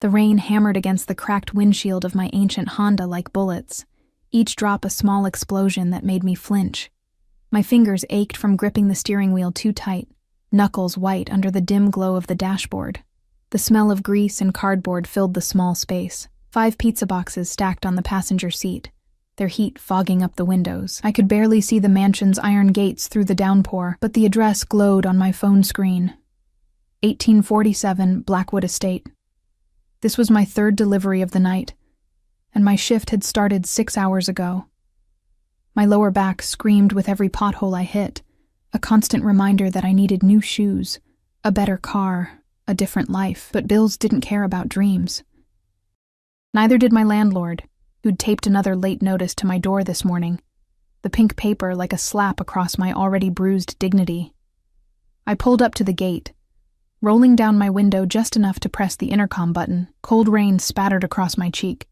The rain hammered against the cracked windshield of my ancient Honda like bullets, each drop a small explosion that made me flinch. My fingers ached from gripping the steering wheel too tight, knuckles white under the dim glow of the dashboard. The smell of grease and cardboard filled the small space. 5 pizza boxes stacked on the passenger seat, their heat fogging up the windows. I could barely see the mansion's iron gates through the downpour, but the address glowed on my phone screen. 1847 Blackwood Estate. This was my 3rd delivery of the night, and my shift had started 6 hours ago. My lower back screamed with every pothole I hit, a constant reminder that I needed new shoes, a better car, a different life. But bills didn't care about dreams. Neither did my landlord, who'd taped another late notice to my door this morning, the pink paper like a slap across my already bruised dignity. I pulled up to the gate, rolling down my window just enough to press the intercom button. Cold rain spattered across my cheek,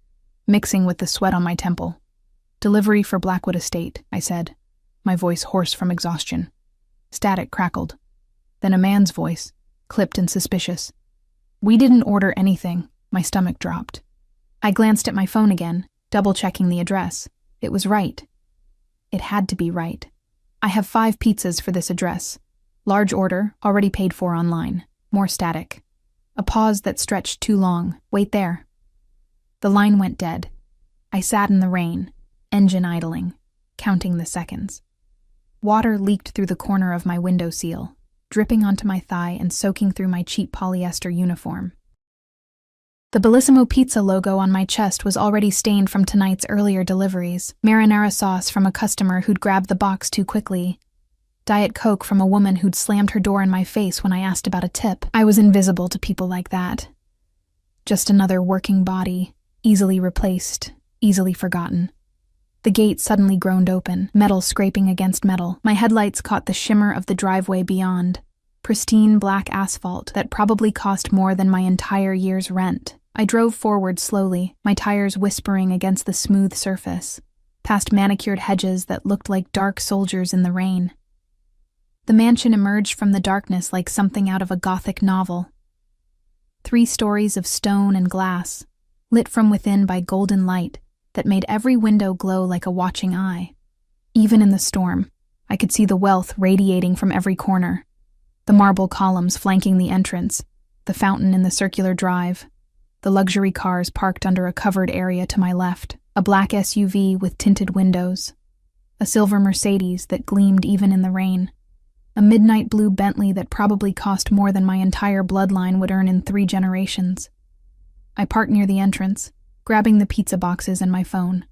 mixing with the sweat on my temple. "Delivery for Blackwood Estate," I said, my voice hoarse from exhaustion. Static crackled. Then a man's voice, clipped and suspicious. "We didn't order anything." My stomach dropped. I glanced at my phone again, double-checking the address. It was right. It had to be right. "I have 5 pizzas for this address. Large order, already paid for online." More static. A pause that stretched too long. "Wait there." The line went dead. I sat in the rain, engine idling, counting the seconds. Water leaked through the corner of my window sill, dripping onto my thigh and soaking through my cheap polyester uniform. The Bellissimo Pizza logo on my chest was already stained from tonight's earlier deliveries. Marinara sauce from a customer who'd grabbed the box too quickly. Diet Coke from a woman who'd slammed her door in my face when I asked about a tip. I was invisible to people like that. Just another working body, easily replaced, easily forgotten. The gate suddenly groaned open, metal scraping against metal. My headlights caught the shimmer of the driveway beyond, pristine black asphalt that probably cost more than my entire year's rent. I drove forward slowly, my tires whispering against the smooth surface, past manicured hedges that looked like dark soldiers in the rain. The mansion emerged from the darkness like something out of a Gothic novel. 3 stories of stone and glass, lit from within by golden light that made every window glow like a watching eye. Even in the storm, I could see the wealth radiating from every corner. The marble columns flanking the entrance, the fountain in the circular drive, the luxury cars parked under a covered area to my left, a black SUV with tinted windows, a silver Mercedes that gleamed even in the rain, a midnight blue Bentley that probably cost more than my entire bloodline would earn in 3 generations. I parked near the entrance, grabbing the pizza boxes and my phone.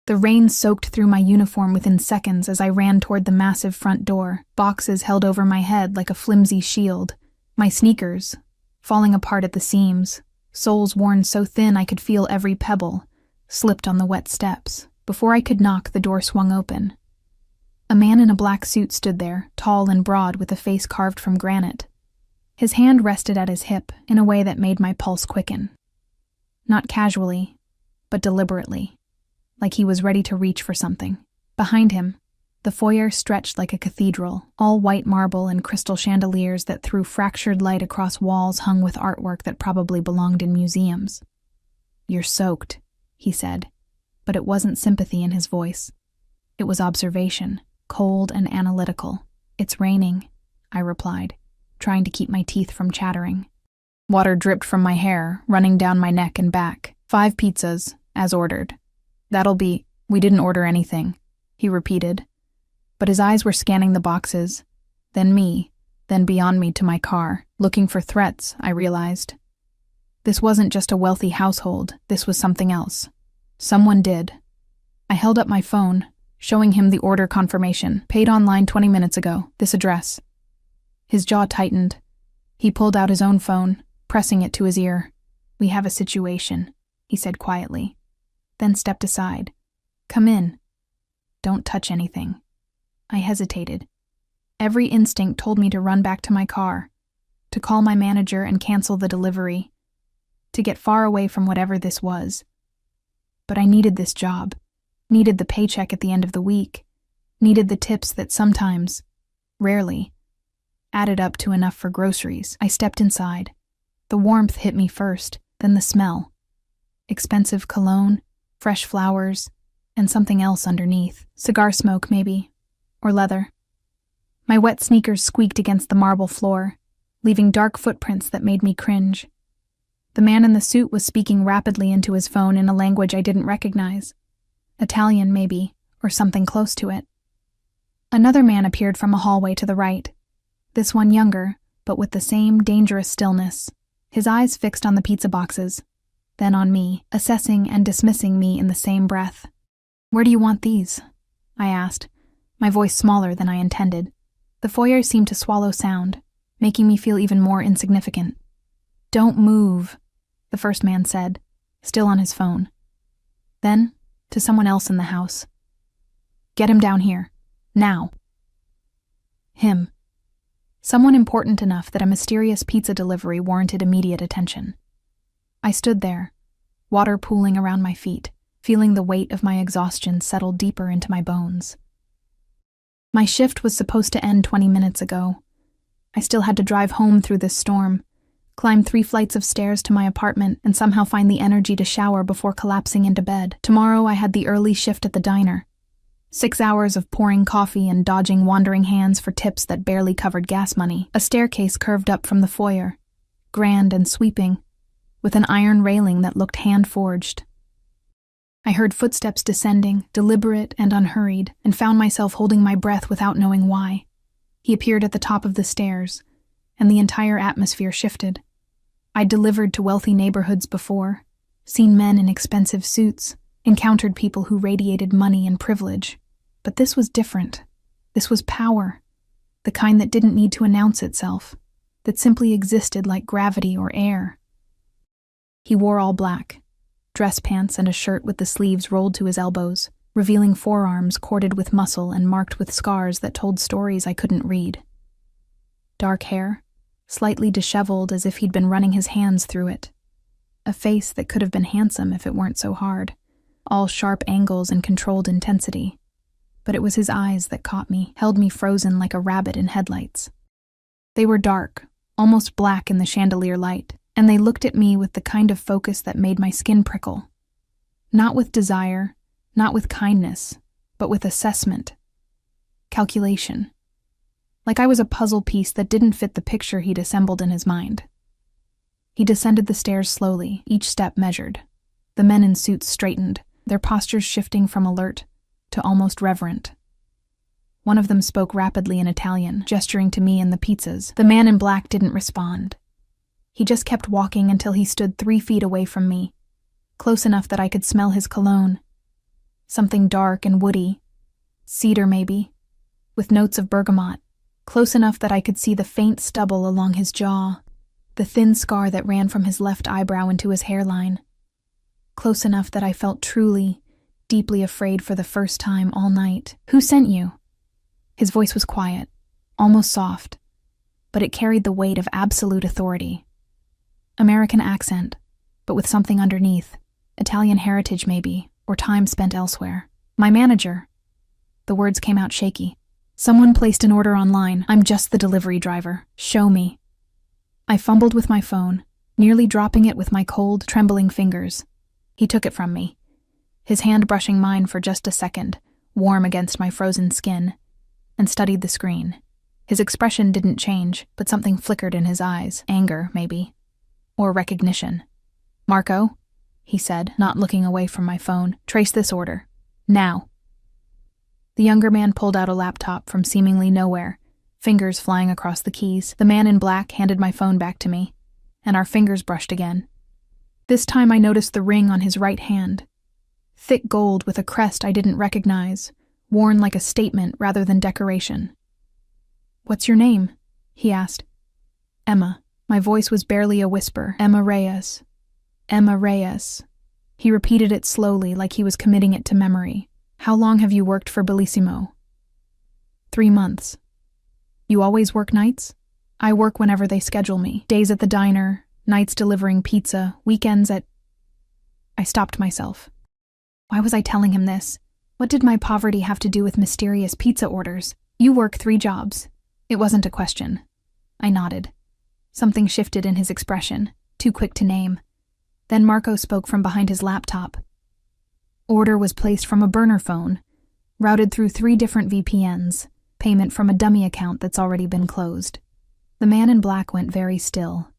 The rain soaked through my uniform within seconds as I ran toward the massive front door, boxes held over my head like a flimsy shield, my sneakers, falling apart at the seams, soles worn so thin I could feel every pebble, slipped on the wet steps. Before I could knock, the door swung open. A man in a black suit stood there, tall and broad with a face carved from granite. His hand rested at his hip in a way that made my pulse quicken. Not casually, but deliberately, like he was ready to reach for something. Behind him, the foyer stretched like a cathedral, all white marble and crystal chandeliers that threw fractured light across walls hung with artwork that probably belonged in museums. "You're soaked," he said, but it wasn't sympathy in his voice. It was observation, cold and analytical. "It's raining," I replied, trying to keep my teeth from chattering. Water dripped from my hair, running down my neck and back. 5 pizzas, as ordered. We didn't order anything," he repeated. But his eyes were scanning the boxes, then me, then beyond me to my car. Looking for threats, I realized. This wasn't just a wealthy household, this was something else. Someone did. I held up my phone, showing him the order confirmation. "Paid online 20 minutes ago, this address." His jaw tightened. He pulled out his own phone, pressing it to his ear. "We have a situation," he said quietly, then stepped aside. "Come in. Don't touch anything." I hesitated. Every instinct told me to run back to my car, to call my manager and cancel the delivery, to get far away from whatever this was. But I needed this job, needed the paycheck at the end of the week, needed the tips that sometimes, rarely, added up to enough for groceries. I stepped inside, The warmth hit me first, then the smell. Expensive cologne, fresh flowers, and something else underneath. Cigar smoke, maybe. Or leather. My wet sneakers squeaked against the marble floor, leaving dark footprints that made me cringe. The man in the suit was speaking rapidly into his phone in a language I didn't recognize. Italian, maybe, or something close to it. Another man appeared from a hallway to the right. This one younger, but with the same dangerous stillness. His eyes fixed on the pizza boxes, then on me, assessing and dismissing me in the same breath. "Where do you want these?" I asked, my voice smaller than I intended. The foyer seemed to swallow sound, making me feel even more insignificant. "Don't move," the first man said, still on his phone. Then, to someone else in the house. "Get him down here. Now." Him. Someone important enough that a mysterious pizza delivery warranted immediate attention. I stood there, water pooling around my feet, feeling the weight of my exhaustion settle deeper into my bones. My shift was supposed to end 20 minutes ago. I still had to drive home through this storm, climb 3 flights of stairs to my apartment, and somehow find the energy to shower before collapsing into bed. Tomorrow I had the early shift at the diner. 6 hours of pouring coffee and dodging wandering hands for tips that barely covered gas money. A staircase curved up from the foyer, grand and sweeping, with an iron railing that looked hand-forged. I heard footsteps descending, deliberate and unhurried, and found myself holding my breath without knowing why. He appeared at the top of the stairs, and the entire atmosphere shifted. I'd delivered to wealthy neighborhoods before, seen men in expensive suits, encountered people who radiated money and privilege. But this was different. This was power, the kind that didn't need to announce itself, that simply existed like gravity or air. He wore all black, dress pants and a shirt with the sleeves rolled to his elbows, revealing forearms corded with muscle and marked with scars that told stories I couldn't read. Dark hair, slightly disheveled as if he'd been running his hands through it. A face that could have been handsome if it weren't so hard. All sharp angles and controlled intensity. But it was his eyes that caught me, held me frozen like a rabbit in headlights. They were dark, almost black in the chandelier light, and they looked at me with the kind of focus that made my skin prickle. Not with desire, not with kindness, but with assessment. Calculation. Like I was a puzzle piece that didn't fit the picture he'd assembled in his mind. He descended the stairs slowly, each step measured. The men in suits straightened, their postures shifting from alert to almost reverent. One of them spoke rapidly in Italian, gesturing to me and the pizzas. The man in black didn't respond. He just kept walking until he stood 3 feet away from me, close enough that I could smell his cologne. Something dark and woody, cedar maybe, with notes of bergamot, close enough that I could see the faint stubble along his jaw, the thin scar that ran from his left eyebrow into his hairline. Close enough that I felt truly, deeply afraid for the first time all night. "Who sent you?" His voice was quiet, almost soft, but it carried the weight of absolute authority. American accent, but with something underneath. Italian heritage maybe, or time spent elsewhere. "My manager." The words came out shaky. "Someone placed an order online. I'm just the delivery driver. Show me." I fumbled with my phone, nearly dropping it with my cold, trembling fingers. He took it from me, his hand brushing mine for just a second, warm against my frozen skin, and studied the screen. His expression didn't change, but something flickered in his eyes. Anger, maybe. Or recognition. "Marco," he said, not looking away from my phone, "trace this order. Now." The younger man pulled out a laptop from seemingly nowhere, fingers flying across the keys. The man in black handed my phone back to me, and our fingers brushed again. This time I noticed the ring on his right hand. Thick gold with a crest I didn't recognize, worn like a statement rather than decoration. "What's your name?" he asked. "Emma." My voice was barely a whisper. "Emma Reyes. Emma Reyes." He repeated it slowly, like he was committing it to memory. "How long have you worked for Bellissimo?" 3 months. "You always work nights?" "I work whenever they schedule me. Days at the diner, nights delivering pizza, weekends at..." I stopped myself. Why was I telling him this? What did my poverty have to do with mysterious pizza orders? "You work 3 jobs. It wasn't a question. I nodded. Something shifted in his expression. too quick to name. Then Marco spoke from behind his laptop. Order was placed from a burner phone, routed through 3 different VPNs, payment from a dummy account that's already been closed. The man in black went very still.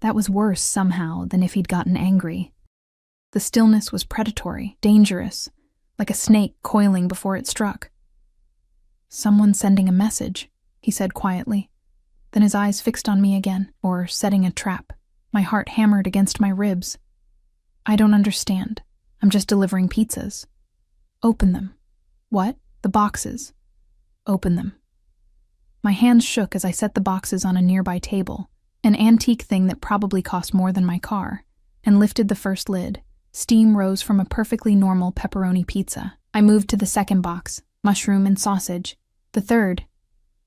That was worse, somehow, than if he'd gotten angry. The stillness was predatory, dangerous, like a snake coiling before it struck. "Someone sending a message," he said quietly. Then his eyes fixed on me again, or setting a trap. My heart hammered against my ribs. "I don't understand. I'm just delivering pizzas." "Open them." "What?" "The boxes." "Open them." My hands shook as I set the boxes on a nearby table, an antique thing that probably cost more than my car, and lifted the first lid. Steam rose from a perfectly normal pepperoni pizza. I moved to the second box, mushroom and sausage. The third.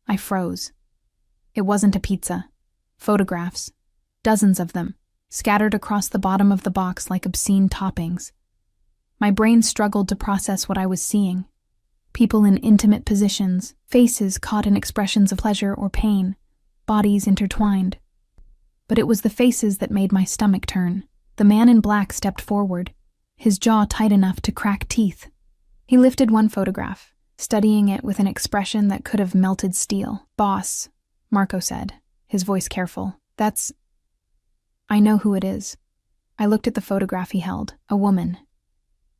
I froze. It wasn't a pizza. Photographs. Dozens of them, scattered across the bottom of the box like obscene toppings. My brain struggled to process what I was seeing. People in intimate positions, faces caught in expressions of pleasure or pain, bodies intertwined. But it was the faces that made my stomach turn. The man in black stepped forward, his jaw tight enough to crack teeth. He lifted one photograph, studying it with an expression that could have melted steel. "Boss," Marco said, his voice careful. "That's... I know who it is." I looked at the photograph he held, a woman.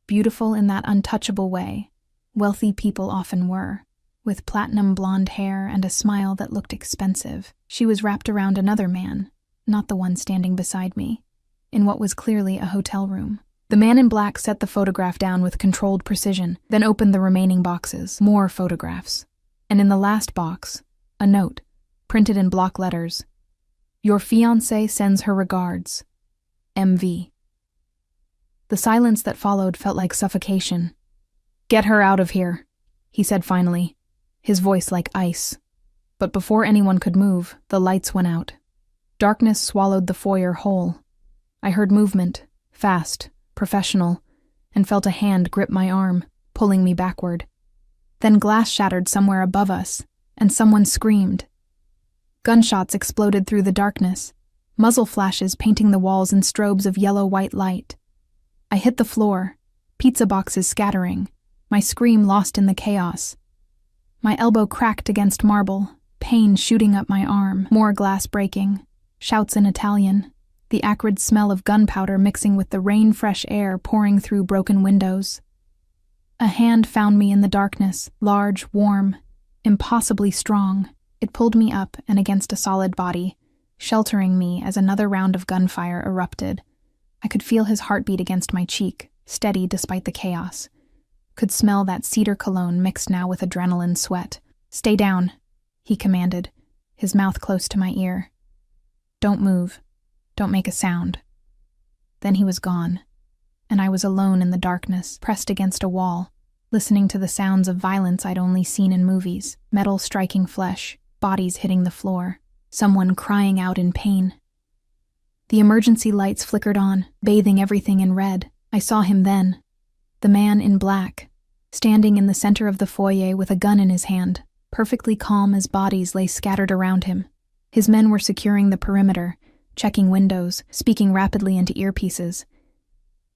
Beautiful in that untouchable way wealthy people often were, with platinum blonde hair and a smile that looked expensive. She was wrapped around another man, not the one standing beside me, in what was clearly a hotel room. The man in black set the photograph down with controlled precision, then opened the remaining boxes. More photographs. And in the last box, a note, printed in block letters. "Your fiancée sends her regards. MV." The silence that followed felt like suffocation. "Get her out of here," he said finally, his voice like ice. But before anyone could move, the lights went out. Darkness swallowed the foyer whole. I heard movement, fast, professional, and felt a hand grip my arm, pulling me backward. Then glass shattered somewhere above us, and someone screamed. Gunshots exploded through the darkness, muzzle flashes painting the walls in strobes of yellow-white light. I hit the floor, pizza boxes scattering, my scream lost in the chaos. My elbow cracked against marble, pain shooting up my arm, more glass breaking, shouts in Italian, the acrid smell of gunpowder mixing with the rain-fresh air pouring through broken windows. A hand found me in the darkness, large, warm, impossibly strong. It pulled me up and against a solid body, sheltering me as another round of gunfire erupted. I could feel his heartbeat against my cheek, steady despite the chaos. Could smell that cedar cologne mixed now with adrenaline sweat. "Stay down," he commanded, his mouth close to my ear. "Don't move. Don't make a sound." Then he was gone, and I was alone in the darkness, pressed against a wall, listening to the sounds of violence I'd only seen in movies, metal striking flesh, bodies hitting the floor, someone crying out in pain. The emergency lights flickered on, bathing everything in red. I saw him then. The man in black, standing in the center of the foyer with a gun in his hand, perfectly calm as bodies lay scattered around him. His men were securing the perimeter, checking windows, speaking rapidly into earpieces.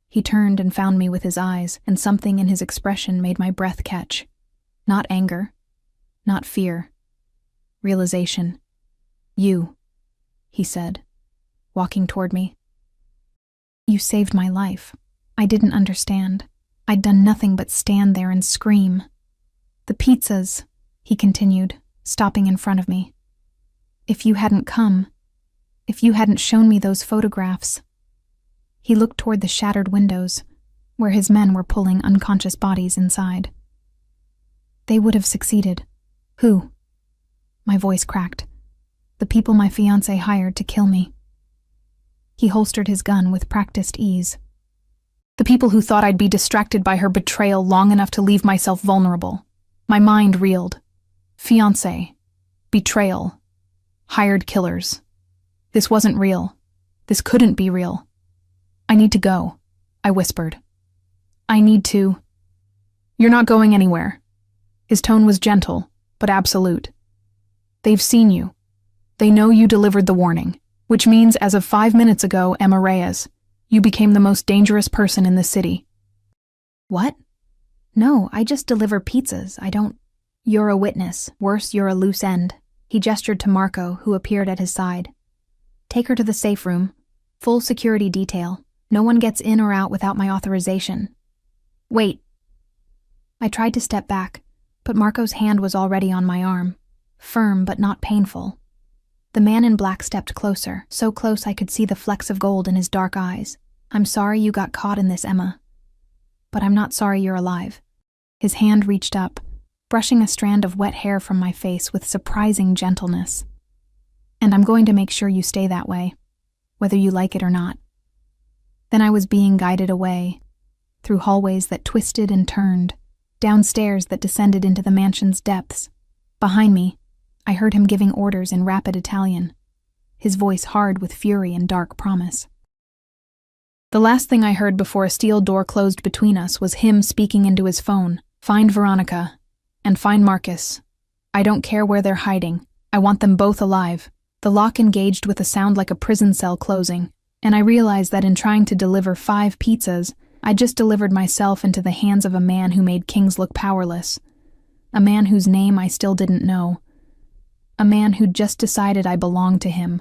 He turned and found me with his eyes, and something in his expression made my breath catch. Not anger, not fear. Realization. "You," he said, walking toward me. "You saved my life." I didn't understand. I'd done nothing but stand there and scream. "The pizzas," he continued, stopping in front of me. "If you hadn't come, if you hadn't shown me those photographs." He looked toward the shattered windows, where his men were pulling unconscious bodies inside. "They would have succeeded." "Who?" My voice cracked. "The people my fiancé hired to kill me." He holstered his gun with practiced ease. "The people who thought I'd be distracted by her betrayal long enough to leave myself vulnerable." My mind reeled. Fiancé. Betrayal. Hired killers. This wasn't real. This couldn't be real. "I need to go," I whispered. "I need to." "You're not going anywhere." His tone was gentle, but absolute. "They've seen you. They know you delivered the warning. Which means, as of 5 minutes ago, Emma Reyes, you became the most dangerous person in this city. What? No, I just deliver pizzas. I don't... You're a witness. Worse, you're a loose end. He gestured to Marco, who appeared at his side. Take her to the safe room. Full security detail. No one gets in or out without my authorization. Wait. I tried to step back, but Marco's hand was already on my arm. Firm but not painful. The man in black stepped closer, so close I could see the flecks of gold in his dark eyes. I'm sorry you got caught in this, Emma. But I'm not sorry you're alive. His hand reached up, brushing a strand of wet hair from my face with surprising gentleness. And I'm going to make sure you stay that way, whether you like it or not. Then I was being guided away, through hallways that twisted and turned, down stairs that descended into the mansion's depths. Behind me, I heard him giving orders in rapid Italian, his voice hard with fury and dark promise. The last thing I heard before a steel door closed between us was him speaking into his phone. Find Veronica, and find Marcus. I don't care where they're hiding. I want them both alive. The lock engaged with a sound like a prison cell closing, and I realized that in trying to deliver 5 pizzas, I just delivered myself into the hands of a man who made kings look powerless. A man whose name I still didn't know. A man who'd just decided I belonged to him.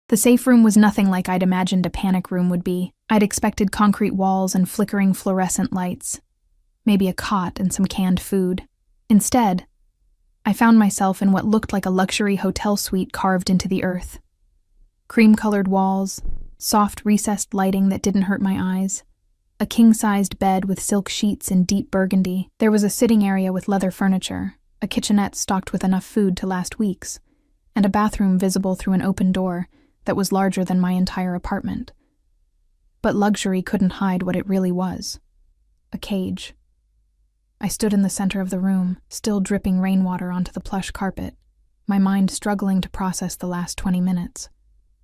The safe room was nothing like I'd imagined a panic room would be. I'd expected concrete walls and flickering fluorescent lights. Maybe a cot and some canned food. Instead, I found myself in what looked like a luxury hotel suite carved into the earth. Cream-colored walls, soft recessed lighting that didn't hurt my eyes, a king-sized bed with silk sheets in deep burgundy. There was a sitting area with leather furniture, a kitchenette stocked with enough food to last weeks, and a bathroom visible through an open door that was larger than my entire apartment. But luxury couldn't hide what it really was. A cage. I stood in the center of the room, still dripping rainwater onto the plush carpet, my mind struggling to process the last 20 minutes.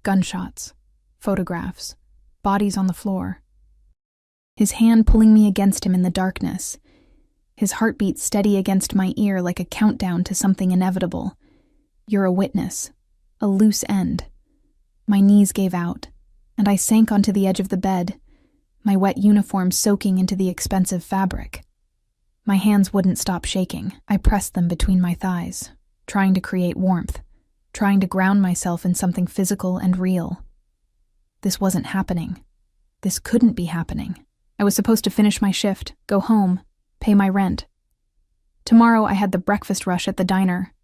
Gunshots, photographs, bodies on the floor. His hand pulling me against him in the darkness, his heartbeat steady against my ear like a countdown to something inevitable. You're a witness, a loose end. My knees gave out, and I sank onto the edge of the bed, my wet uniform soaking into the expensive fabric. My hands wouldn't stop shaking. I pressed them between my thighs, trying to create warmth, trying to ground myself in something physical and real. This wasn't happening. This couldn't be happening. I was supposed to finish my shift, go home, pay my rent. Tomorrow I had the breakfast rush at the diner.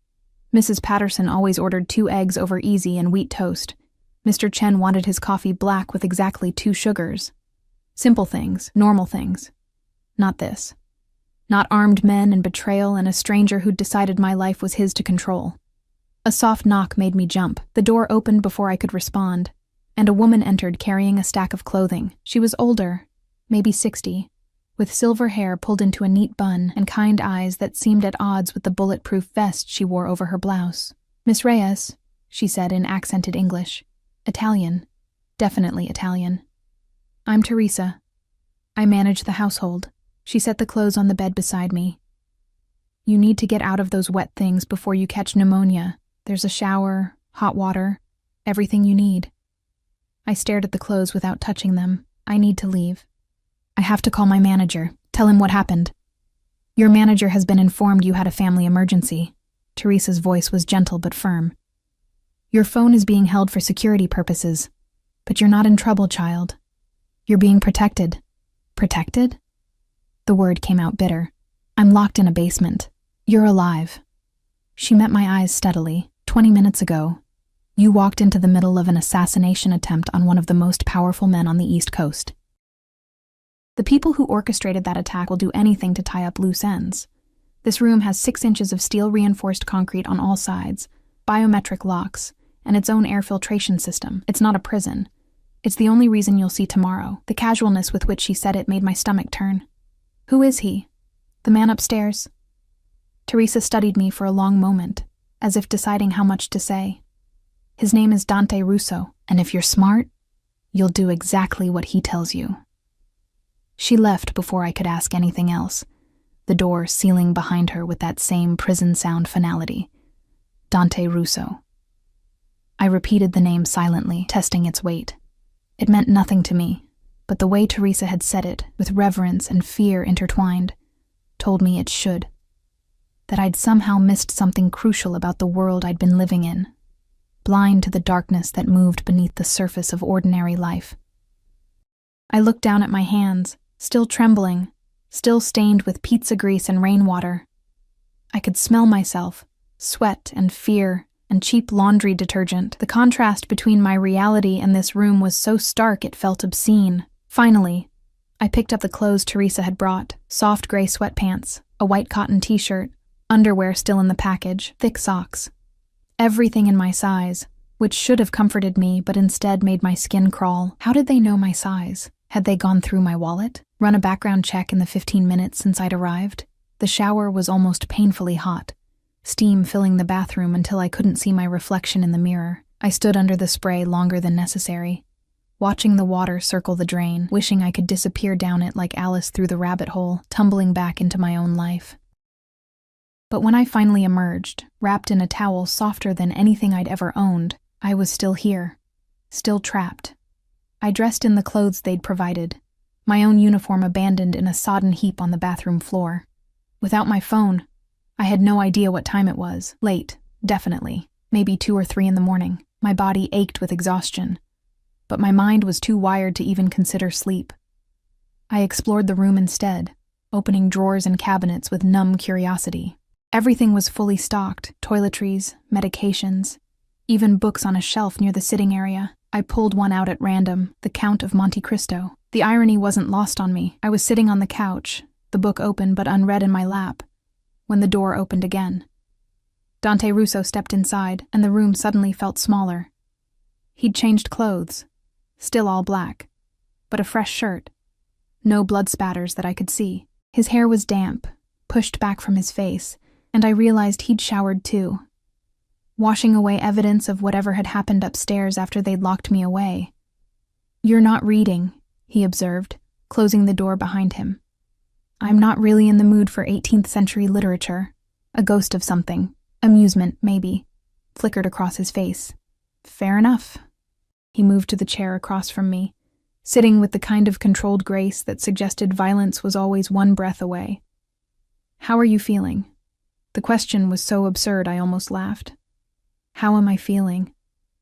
Mrs. Patterson always ordered 2 eggs over easy and wheat toast. Mr. Chen wanted his coffee black with exactly 2 sugars. Simple things, normal things. Not this. Not armed men and betrayal and a stranger who'd decided my life was his to control. A soft knock made me jump. The door opened before I could respond, and a woman entered carrying a stack of clothing. She was older, maybe 60, with silver hair pulled into a neat bun and kind eyes that seemed at odds with the bulletproof vest she wore over her blouse. Miss Reyes, she said in accented English. Italian. Definitely Italian. I'm Teresa. I manage the household. She set the clothes on the bed beside me. You need to get out of those wet things before you catch pneumonia. There's a shower, hot water, everything you need. I stared at the clothes without touching them. I need to leave. I have to call my manager. Tell him what happened. Your manager has been informed you had a family emergency. Teresa's voice was gentle but firm. Your phone is being held for security purposes, but you're not in trouble, child. You're being protected. Protected? The word came out bitter. I'm locked in a basement. You're alive. She met my eyes steadily. 20 minutes ago, you walked into the middle of an assassination attempt on one of the most powerful men on the East Coast. The people who orchestrated that attack will do anything to tie up loose ends. This room has 6 inches of steel-reinforced concrete on all sides, biometric locks, and its own air filtration system. It's not a prison. It's the only reason you'll see tomorrow. The casualness with which she said it made my stomach turn. Who is he? The man upstairs? Teresa studied me for a long moment, as if deciding how much to say. His name is Dante Russo, and if you're smart, you'll do exactly what he tells you. She left before I could ask anything else, the door sealing behind her with that same prison sound finality. Dante Russo. I repeated the name silently, testing its weight. It meant nothing to me, but the way Teresa had said it, with reverence and fear intertwined, told me it should. That I'd somehow missed something crucial about the world I'd been living in, blind to the darkness that moved beneath the surface of ordinary life. I looked down at my hands, still trembling, still stained with pizza grease and rainwater. I could smell myself, sweat and fear and cheap laundry detergent. The contrast between my reality and this room was so stark it felt obscene. Finally, I picked up the clothes Teresa had brought, soft gray sweatpants, a white cotton t-shirt, underwear still in the package, thick socks. Everything in my size, which should have comforted me but instead made my skin crawl. How did they know my size? Had they gone through my wallet? Run a background check in the 15 minutes since I'd arrived? The shower was almost painfully hot, steam filling the bathroom until I couldn't see my reflection in the mirror. I stood under the spray longer than necessary, watching the water circle the drain, wishing I could disappear down it like Alice through the rabbit hole, tumbling back into my own life. But when I finally emerged, wrapped in a towel softer than anything I'd ever owned, I was still here, still trapped. I dressed in the clothes they'd provided, my own uniform abandoned in a sodden heap on the bathroom floor. Without my phone, I had no idea what time it was. Late, definitely, maybe 2 or 3 in the morning. My body ached with exhaustion, but my mind was too wired to even consider sleep. I explored the room instead, opening drawers and cabinets with numb curiosity. Everything was fully stocked, toiletries, medications, even books on a shelf near the sitting area. I pulled one out at random, The Count of Monte Cristo. The irony wasn't lost on me. I was sitting on the couch, the book open but unread in my lap, when the door opened again. Dante Russo stepped inside, and the room suddenly felt smaller. He'd changed clothes, still all black, but a fresh shirt. No blood spatters that I could see. His hair was damp, pushed back from his face, and I realized he'd showered too, washing away evidence of whatever had happened upstairs after they'd locked me away. "You're not reading," he observed, closing the door behind him. "I'm not really in the mood for 18th century literature." A ghost of something, amusement maybe, flickered across his face. "Fair enough." He moved to the chair across from me, sitting with the kind of controlled grace that suggested violence was always one breath away. "How are you feeling?" The question was so absurd I almost laughed. "How am I feeling?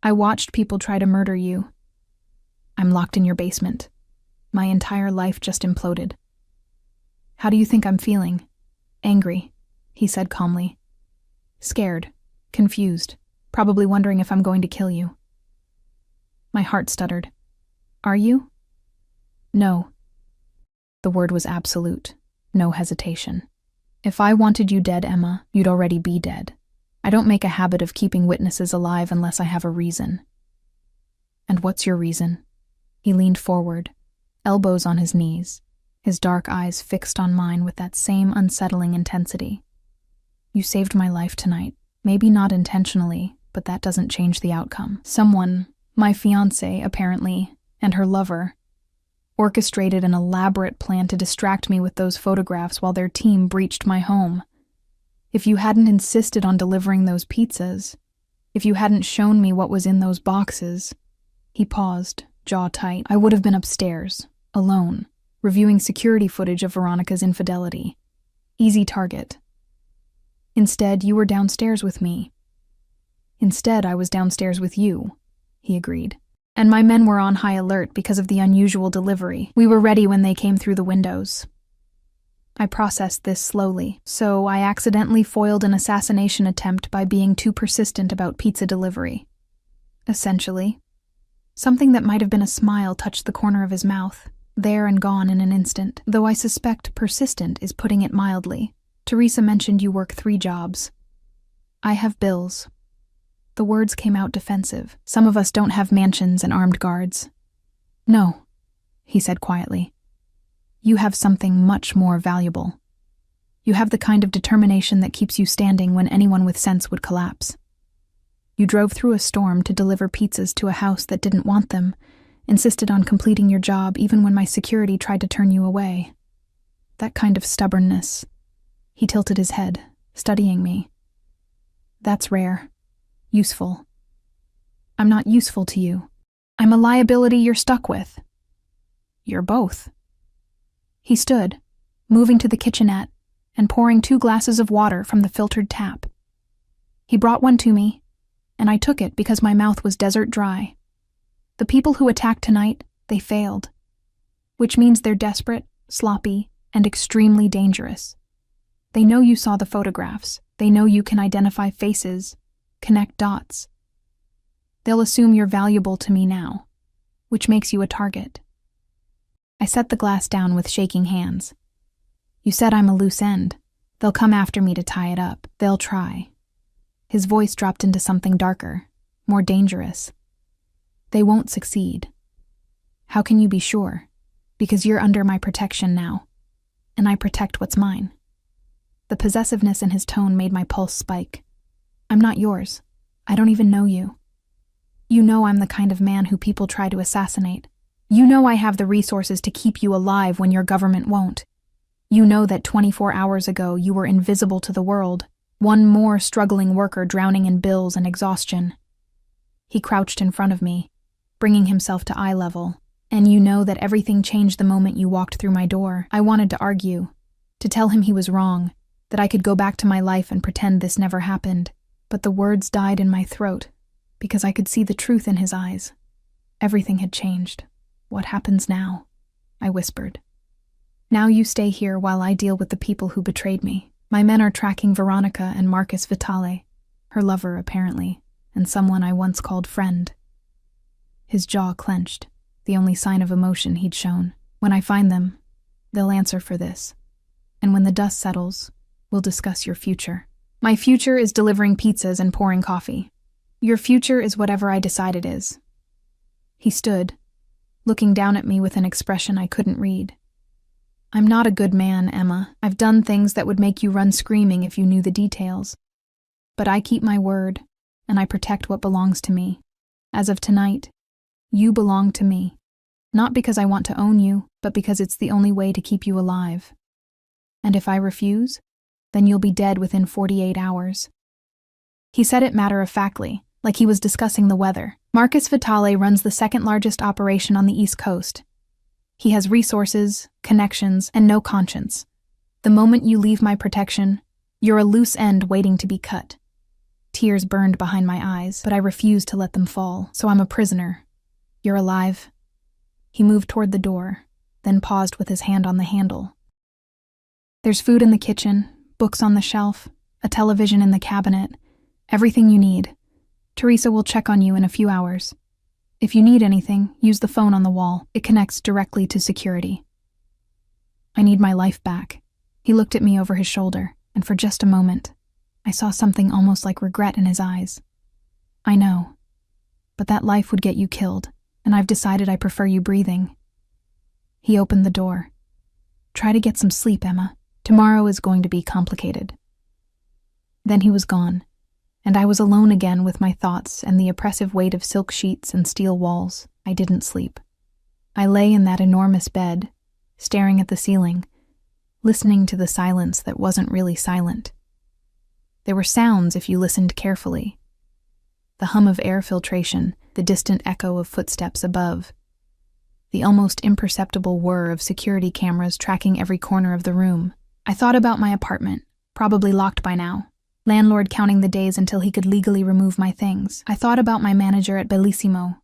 I watched people try to murder you. I'm locked in your basement. My entire life just imploded." "How do you think I'm feeling?" "Angry," he said calmly. "Scared, confused, probably wondering if I'm going to kill you." My heart stuttered. "Are you?" "No." The word was absolute, no hesitation. "If I wanted you dead, Emma, you'd already be dead. I don't make a habit of keeping witnesses alive unless I have a reason." "And what's your reason?" He leaned forward, elbows on his knees, his dark eyes fixed on mine with that same unsettling intensity. "You saved my life tonight. Maybe not intentionally, but that doesn't change the outcome. Someone, my fiancée apparently, and her lover, orchestrated an elaborate plan to distract me with those photographs while their team breached my home. If you hadn't insisted on delivering those pizzas, if you hadn't shown me what was in those boxes," he paused, jaw tight, "I would have been upstairs, alone, reviewing security footage of Veronica's infidelity. Easy target. Instead, you were downstairs with me." "Instead, I was downstairs with you," he agreed. "And my men were on high alert because of the unusual delivery. We were ready when they came through the windows." I processed this slowly. So I accidentally foiled an assassination attempt by being too persistent about pizza delivery. Essentially. Something that might have been a smile touched the corner of his mouth, there and gone in an instant, though I suspect persistent is putting it mildly. "Teresa mentioned you work 3 jobs. I have bills." The words came out defensive. "Some of us don't have mansions and armed guards." "No," he said quietly. "You have something much more valuable. You have the kind of determination that keeps you standing when anyone with sense would collapse. You drove through a storm to deliver pizzas to a house that didn't want them, insisted on completing your job even when my security tried to turn you away. That kind of stubbornness." He tilted his head, studying me. "That's rare. Useful. I'm not useful to you. I'm a liability you're stuck with. You're both. He stood, moving to the kitchenette and pouring 2 glasses of water from the filtered tap. He brought one to me, and I took it because my mouth was desert dry. The people who attacked tonight, they failed. Which means they're desperate, sloppy, and extremely dangerous. They know you saw the photographs. They know you can identify faces, connect dots. They'll assume you're valuable to me now, which makes you a target. I set the glass down with shaking hands. You said I'm a loose end. They'll come after me to tie it up. They'll try. His voice dropped into something darker, more dangerous. They won't succeed. How can you be sure? Because you're under my protection now, and I protect what's mine. The possessiveness in his tone made my pulse spike. I'm not yours. I don't even know you. You know I'm the kind of man who people try to assassinate. You know I have the resources to keep you alive when your government won't. You know that 24 hours ago you were invisible to the world, one more struggling worker drowning in bills and exhaustion. He crouched in front of me, bringing himself to eye level. And you know that everything changed the moment you walked through my door. I wanted to argue, to tell him he was wrong, that I could go back to my life and pretend this never happened. But the words died in my throat, because I could see the truth in his eyes. Everything had changed. What happens now? I whispered. Now you stay here while I deal with the people who betrayed me. My men are tracking Veronica and Marcus Vitale, her lover apparently, and someone I once called friend. His jaw clenched, the only sign of emotion he'd shown. When I find them, they'll answer for this. And when the dust settles, we'll discuss your future. My future is delivering pizzas and pouring coffee. Your future is whatever I decide it is. He stood, looking down at me with an expression I couldn't read. I'm not a good man, Emma. I've done things that would make you run screaming if you knew the details. But I keep my word, and I protect what belongs to me. As of tonight, you belong to me. Not because I want to own you, but because it's the only way to keep you alive. And if I refuse, then you'll be dead within 48 hours. He said it matter-of-factly, like he was discussing the weather. Marcus Vitale runs the second-largest operation on the East Coast. He has resources, connections, and no conscience. The moment you leave my protection, you're a loose end waiting to be cut. Tears burned behind my eyes, but I refused to let them fall, so I'm a prisoner. You're alive. He moved toward the door, then paused with his hand on the handle. There's food in the kitchen, books on the shelf, a television in the cabinet, everything you need. Teresa will check on you in a few hours. If you need anything, use the phone on the wall. It connects directly to security. I need my life back. He looked at me over his shoulder, and for just a moment, I saw something almost like regret in his eyes. I know, but that life would get you killed, and I've decided I prefer you breathing. He opened the door. Try to get some sleep, Emma. Tomorrow is going to be complicated. Then he was gone, and I was alone again with my thoughts and the oppressive weight of silk sheets and steel walls. I didn't sleep. I lay in that enormous bed, staring at the ceiling, listening to the silence that wasn't really silent. There were sounds if you listened carefully. The hum of air filtration, the distant echo of footsteps above, the almost imperceptible whir of security cameras tracking every corner of the room. I thought about my apartment, probably locked by now. Landlord counting the days until he could legally remove my things. I thought about my manager at Bellissimo,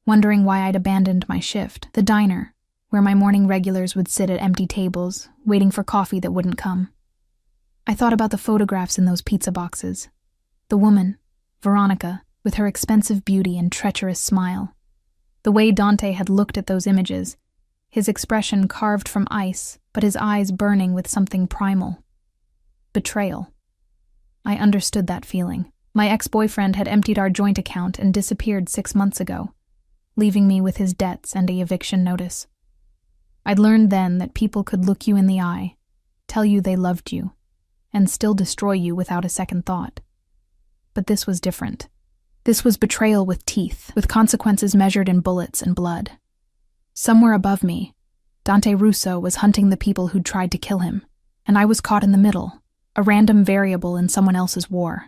wondering why I'd abandoned my shift. The diner, where my morning regulars would sit at empty tables, waiting for coffee that wouldn't come. I thought about the photographs in those pizza boxes. The woman, Veronica, with her expensive beauty and treacherous smile. The way Dante had looked at those images, his expression carved from ice, but his eyes burning with something primal. Betrayal. I understood that feeling. My ex-boyfriend had emptied our joint account and disappeared 6 months ago, leaving me with his debts and an eviction notice. I'd learned then that people could look you in the eye, tell you they loved you, and still destroy you without a second thought. But this was different. This was betrayal with teeth, with consequences measured in bullets and blood. Somewhere above me, Dante Russo was hunting the people who'd tried to kill him, and I was caught in the middle, a random variable in someone else's war.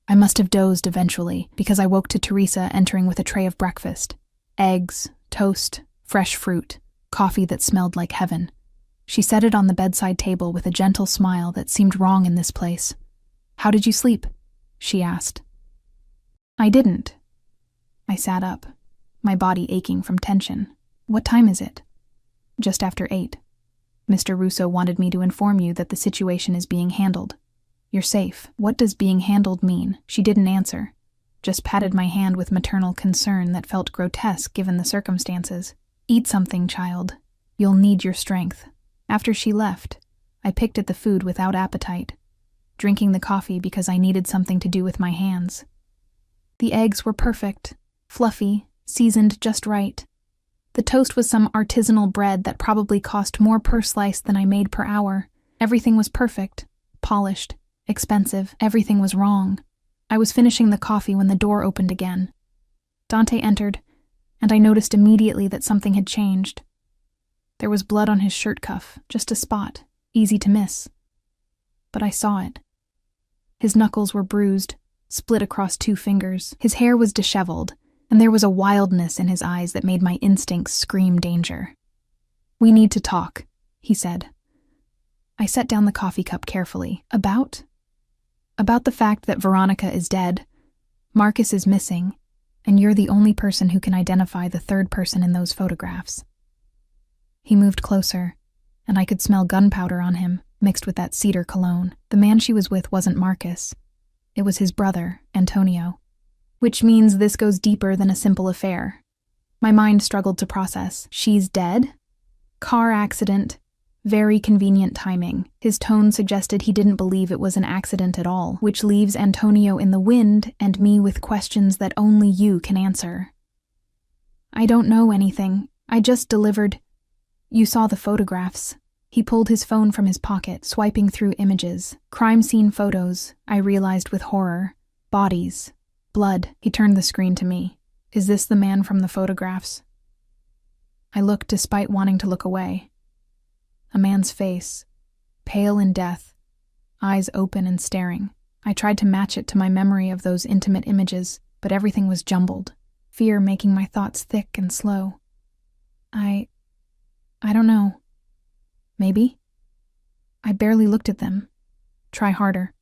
I must have dozed eventually, because I woke to Teresa entering with a tray of breakfast. Eggs, toast, fresh fruit, coffee that smelled like heaven. She set it on the bedside table with a gentle smile that seemed wrong in this place. "How did you sleep?" she asked. I didn't. I sat up, my body aching from tension. "What time is it?" "Just after 8. Mr. Russo wanted me to inform you that the situation is being handled. You're safe." "What does being handled mean?" She didn't answer, just patted my hand with maternal concern that felt grotesque given the circumstances. "Eat something, child. You'll need your strength." After she left, I picked at the food without appetite, drinking the coffee because I needed something to do with my hands. The eggs were perfect, fluffy, seasoned just right. The toast was some artisanal bread that probably cost more per slice than I made per hour. Everything was perfect, polished, expensive. Everything was wrong. I was finishing the coffee when the door opened again. Dante entered, and I noticed immediately that something had changed. There was blood on his shirt cuff, just a spot, easy to miss. But I saw it. His knuckles were bruised, split across 2 fingers. His hair was disheveled, and there was a wildness in his eyes that made my instincts scream danger. "We need to talk," he said. I set down the coffee cup carefully. About the fact that Veronica is dead, Marcus is missing, and you're the only person who can identify the third person in those photographs. He moved closer, and I could smell gunpowder on him, mixed with that cedar cologne. The man she was with wasn't Marcus. It was his brother, Antonio. Which means this goes deeper than a simple affair. My mind struggled to process. She's dead? Car accident. Very convenient timing. His tone suggested he didn't believe it was an accident at all, which leaves Antonio in the wind and me with questions that only you can answer. "I don't know anything. I just delivered. You saw the photographs." He pulled his phone from his pocket, swiping through images. Crime scene photos, I realized with horror. Bodies. Blood. He turned the screen to me. "Is this the man from the photographs?" I looked despite wanting to look away. A man's face, pale in death, eyes open and staring. I tried to match it to my memory of those intimate images, but everything was jumbled, fear making my thoughts thick and slow. I don't know. Maybe? I barely looked at them. Try harder.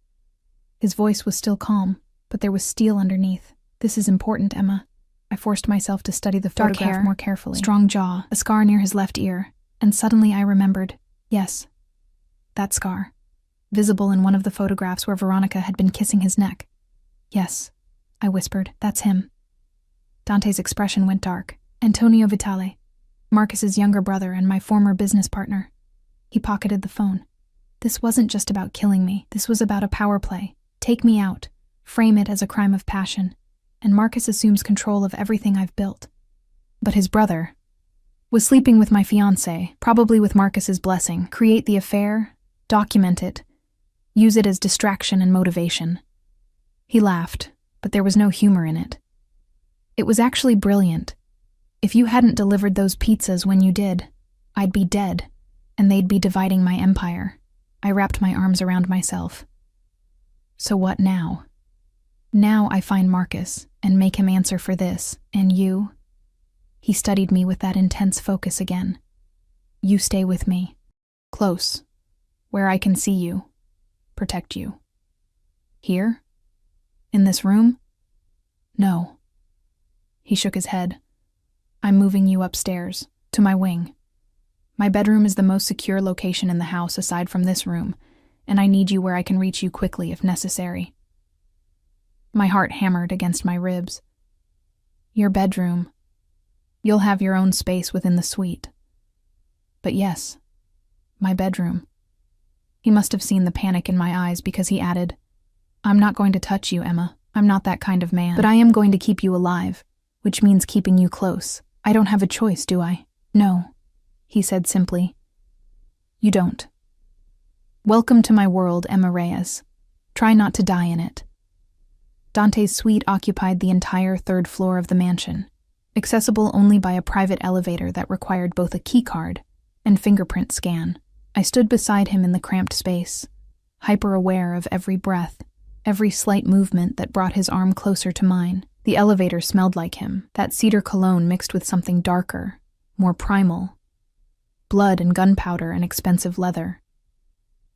His voice was still calm, but there was steel underneath. "This is important, Emma." I forced myself to study the Dark photograph hair, more carefully. Strong jaw, a scar near his left ear, and suddenly I remembered. Yes, that scar. Visible in one of the photographs where Veronica had been kissing his neck. "Yes," I whispered, "that's him." Dante's expression went dark. "Antonio Vitale, Marcus's younger brother and my former business partner." He pocketed the phone. "This wasn't just about killing me. This was about a power play. Take me out, frame it as a crime of passion, and Marcus assumes control of everything I've built." But his brother was sleeping with my fiancée, probably with Marcus's blessing. Create the affair, document it, use it as distraction and motivation. He laughed, but there was no humor in it. "It was actually brilliant. If you hadn't delivered those pizzas when you did, I'd be dead, and they'd be dividing my empire." I wrapped my arms around myself. "So what now?" "Now I find Marcus and make him answer for this, and you?" He studied me with that intense focus again. "You stay with me. Close. Where I can see you. Protect you." "Here? In this room?" "No." He shook his head. "I'm moving you upstairs, to my wing. My bedroom is the most secure location in the house aside from this room, and I need you where I can reach you quickly if necessary." My heart hammered against my ribs. "Your bedroom. You'll have your own space within the suite." "But yes, my bedroom." He must have seen the panic in my eyes because he added, "I'm not going to touch you, Emma. I'm not that kind of man. But I am going to keep you alive, which means keeping you close. I don't have a choice, do I?" "No," he said simply. "You don't. Welcome to my world, Emma Reyes. Try not to die in it." Dante's suite occupied the entire 3rd floor of the mansion, accessible only by a private elevator that required both a keycard and fingerprint scan. I stood beside him in the cramped space, hyper-aware of every breath, every slight movement that brought his arm closer to mine. The elevator smelled like him, that cedar cologne mixed with something darker, more primal. Blood and gunpowder and expensive leather.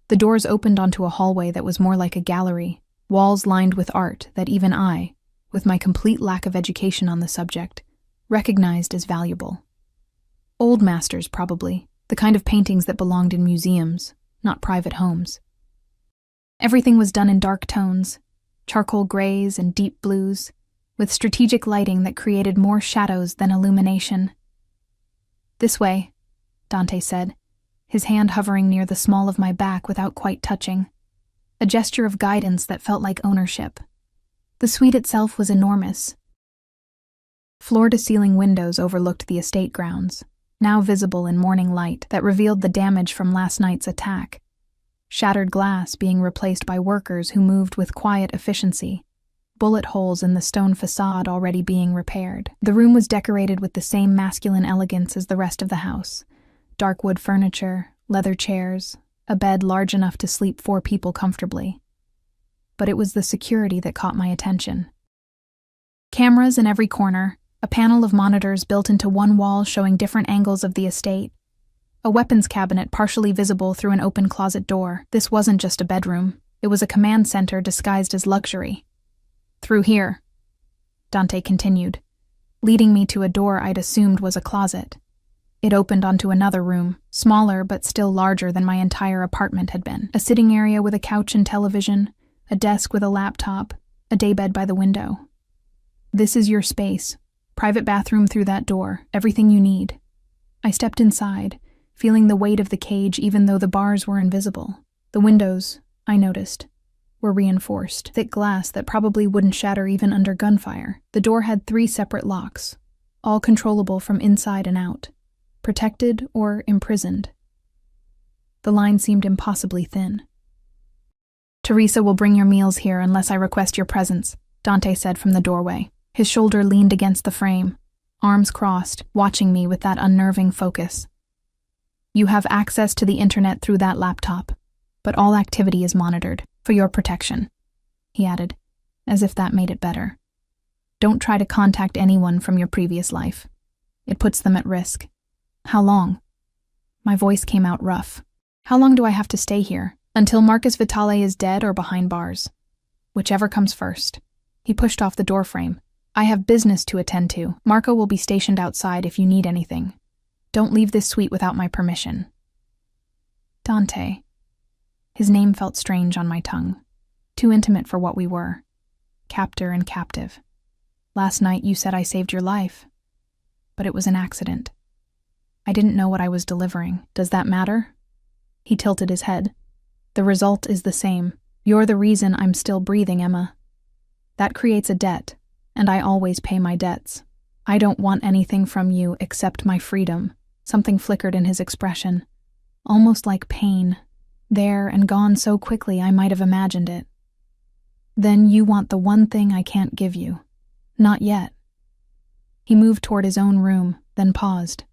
The doors opened onto a hallway that was more like a gallery, walls lined with art that even I, with my complete lack of education on the subject, recognized as valuable. Old masters, probably, the kind of paintings that belonged in museums, not private homes. Everything was done in dark tones, charcoal grays and deep blues, with strategic lighting that created more shadows than illumination. "This way," Dante said, his hand hovering near the small of my back without quite touching, a gesture of guidance that felt like ownership. The suite itself was enormous. Floor-to-ceiling windows overlooked the estate grounds, now visible in morning light that revealed the damage from last night's attack. Shattered glass being replaced by workers who moved with quiet efficiency, bullet holes in the stone facade already being repaired. The room was decorated with the same masculine elegance as the rest of the house. Dark wood furniture, leather chairs, a bed large enough to sleep 4 people comfortably. But it was the security that caught my attention. Cameras in every corner, a panel of monitors built into one wall showing different angles of the estate, a weapons cabinet partially visible through an open closet door. This wasn't just a bedroom, it was a command center disguised as luxury. "Through here," Dante continued, leading me to a door I'd assumed was a closet. It opened onto another room, smaller but still larger than my entire apartment had been. A sitting area with a couch and television, a desk with a laptop, a daybed by the window. "This is your space. Private bathroom through that door, everything you need." I stepped inside, feeling the weight of the cage even though the bars were invisible. The windows, I noticed, were reinforced, thick glass that probably wouldn't shatter even under gunfire. The door had 3 separate locks, all controllable from inside and out, protected or imprisoned. The line seemed impossibly thin. "Teresa will bring your meals here unless I request your presence," Dante said from the doorway. His shoulder leaned against the frame, arms crossed, watching me with that unnerving focus. "You have access to the internet through that laptop, but all activity is monitored, for your protection," he added, as if that made it better. "Don't try to contact anyone from your previous life. It puts them at risk." "How long?" My voice came out rough. "How long do I have to stay here? Until Marcus Vitale is dead or behind bars? Whichever comes first." He pushed off the doorframe. "I have business to attend to. Marco will be stationed outside if you need anything. Don't leave this suite without my permission." Dante. His name felt strange on my tongue. Too intimate for what we were. Captor and captive. "Last night you said I saved your life. But it was an accident." I didn't know what I was delivering. "Does that matter?" He tilted his head. "The result is the same. You're the reason I'm still breathing, Emma. That creates a debt, and I always pay my debts. I don't want anything from you except my freedom." Something flickered in his expression, almost like pain, there and gone so quickly I might have imagined it. "Then you want the one thing I can't give you." "Not yet." He moved toward his own room, then paused.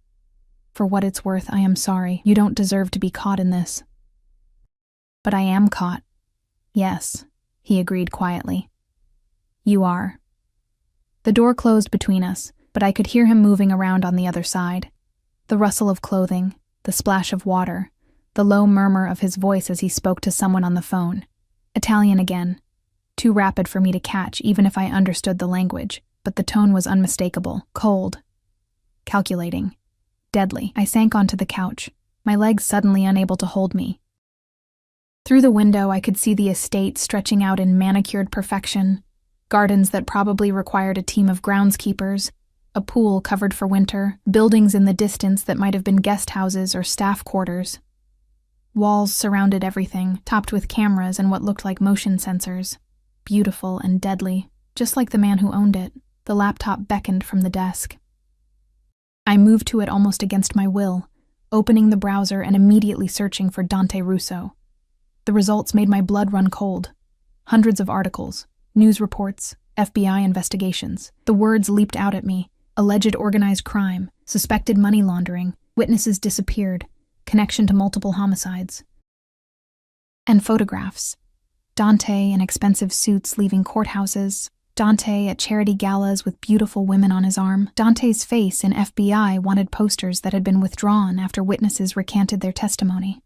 "For what it's worth, I am sorry. You don't deserve to be caught in this." "But I am caught." "Yes," he agreed quietly. "You are." The door closed between us, but I could hear him moving around on the other side. The rustle of clothing, the splash of water, the low murmur of his voice as he spoke to someone on the phone. Italian again. Too rapid for me to catch even if I understood the language, but the tone was unmistakable, cold, calculating, deadly. I sank onto the couch, my legs suddenly unable to hold me. Through the window I could see the estate stretching out in manicured perfection, gardens that probably required a team of groundskeepers, a pool covered for winter, buildings in the distance that might have been guest houses or staff quarters. Walls surrounded everything, topped with cameras and what looked like motion sensors. Beautiful and deadly, just like the man who owned it. The laptop beckoned from the desk. I moved to it almost against my will, opening the browser and immediately searching for Dante Russo. The results made my blood run cold. Hundreds of articles, news reports, FBI investigations. The words leaped out at me. Alleged organized crime, suspected money laundering, witnesses disappeared, connection to multiple homicides. And photographs. Dante in expensive suits leaving courthouses, Dante at charity galas with beautiful women on his arm. Dante's face in FBI wanted posters that had been withdrawn after witnesses recanted their testimony.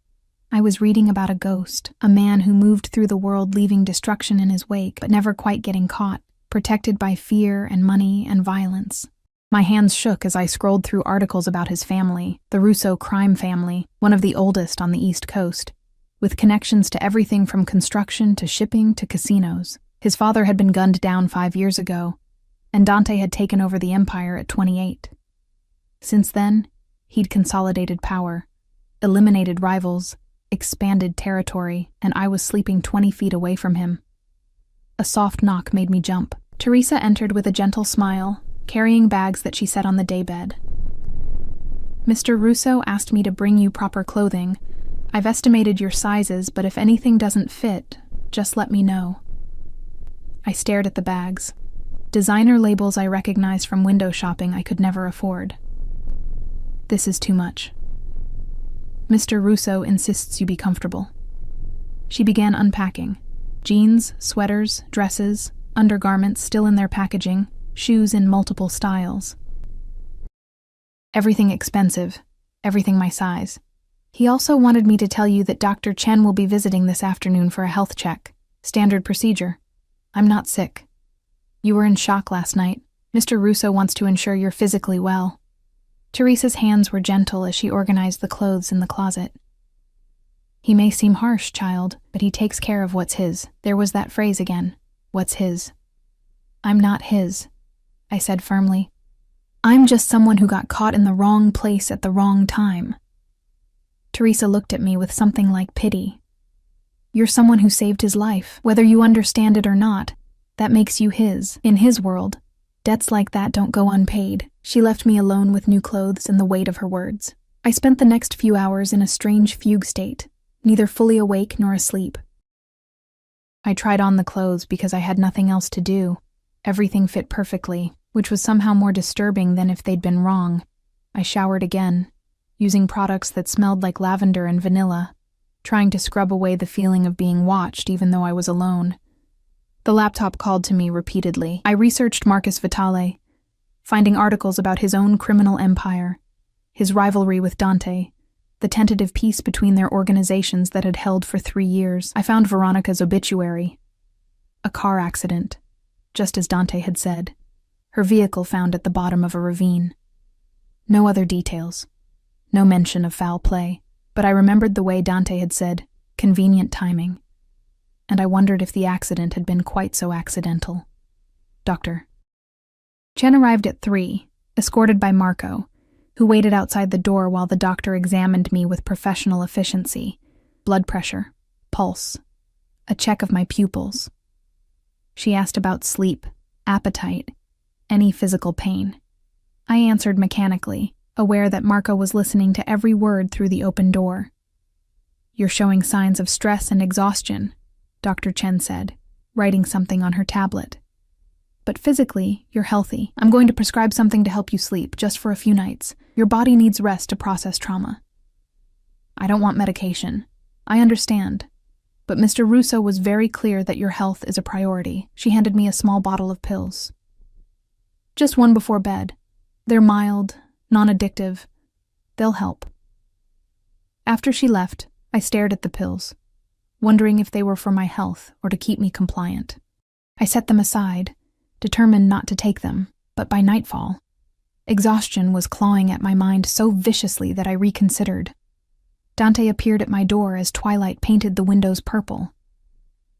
I was reading about a ghost, a man who moved through the world leaving destruction in his wake, but never quite getting caught, protected by fear and money and violence. My hands shook as I scrolled through articles about his family, the Russo crime family, one of the oldest on the East Coast, with connections to everything from construction to shipping to casinos. His father had been gunned down 5 years ago, and Dante had taken over the empire at 28. Since then, he'd consolidated power, eliminated rivals, expanded territory, and I was sleeping 20 feet away from him. A soft knock made me jump. Teresa entered with a gentle smile, carrying bags that she set on the daybed. "Mr. Russo asked me to bring you proper clothing. I've estimated your sizes, but if anything doesn't fit, just let me know." I stared at the bags. Designer labels I recognized from window shopping I could never afford. "This is too much. Mr. Russo insists you be comfortable." She began unpacking. Jeans, sweaters, dresses, undergarments still in their packaging, shoes in multiple styles. Everything expensive, everything my size. He also wanted me to tell you that Dr. Chen will be visiting this afternoon for a health check. Standard procedure. I'm not sick. You were in shock last night. Mr. Russo wants to ensure you're physically well. Teresa's hands were gentle as she organized the clothes in the closet. "He may seem harsh, child, but he takes care of what's his." There was that phrase again. What's his? "I'm not his," I said firmly. "I'm just someone who got caught in the wrong place at the wrong time." Teresa looked at me with something like pity. "You're someone who saved his life. Whether you understand it or not, that makes you his. In his world, debts like that don't go unpaid." She left me alone with new clothes and the weight of her words. I spent the next few hours in a strange fugue state, neither fully awake nor asleep. I tried on the clothes because I had nothing else to do. Everything fit perfectly, which was somehow more disturbing than if they'd been wrong. I showered again, using products that smelled like lavender and vanilla, trying to scrub away the feeling of being watched even though I was alone. The laptop called to me repeatedly. I researched Marcus Vitale, finding articles about his own criminal empire, his rivalry with Dante, the tentative peace between their organizations that had held for 3 years. I found Veronica's obituary. A car accident, just as Dante had said. Her vehicle found at the bottom of a ravine. No other details. No mention of foul play. But I remembered the way Dante had said, "convenient timing." And I wondered if the accident had been quite so accidental. Doctor. Chen arrived at 3, escorted by Marco, who waited outside the door while the doctor examined me with professional efficiency. Blood pressure, pulse, a check of my pupils. She asked about sleep, appetite, any physical pain. I answered mechanically, aware that Marco was listening to every word through the open door. "You're showing signs of stress and exhaustion," Dr. Chen said, writing something on her tablet. "But physically, you're healthy. I'm going to prescribe something to help you sleep, just for a few nights. Your body needs rest to process trauma." "I don't want medication. I understand. But Mr. Russo was very clear that your health is a priority." She handed me a small bottle of pills. "Just one before bed. They're mild, non-addictive. They'll help." After she left, I stared at the pills, wondering if they were for my health or to keep me compliant. I set them aside, determined not to take them, but by nightfall, exhaustion was clawing at my mind so viciously that I reconsidered. Dante appeared at my door as twilight painted the windows purple.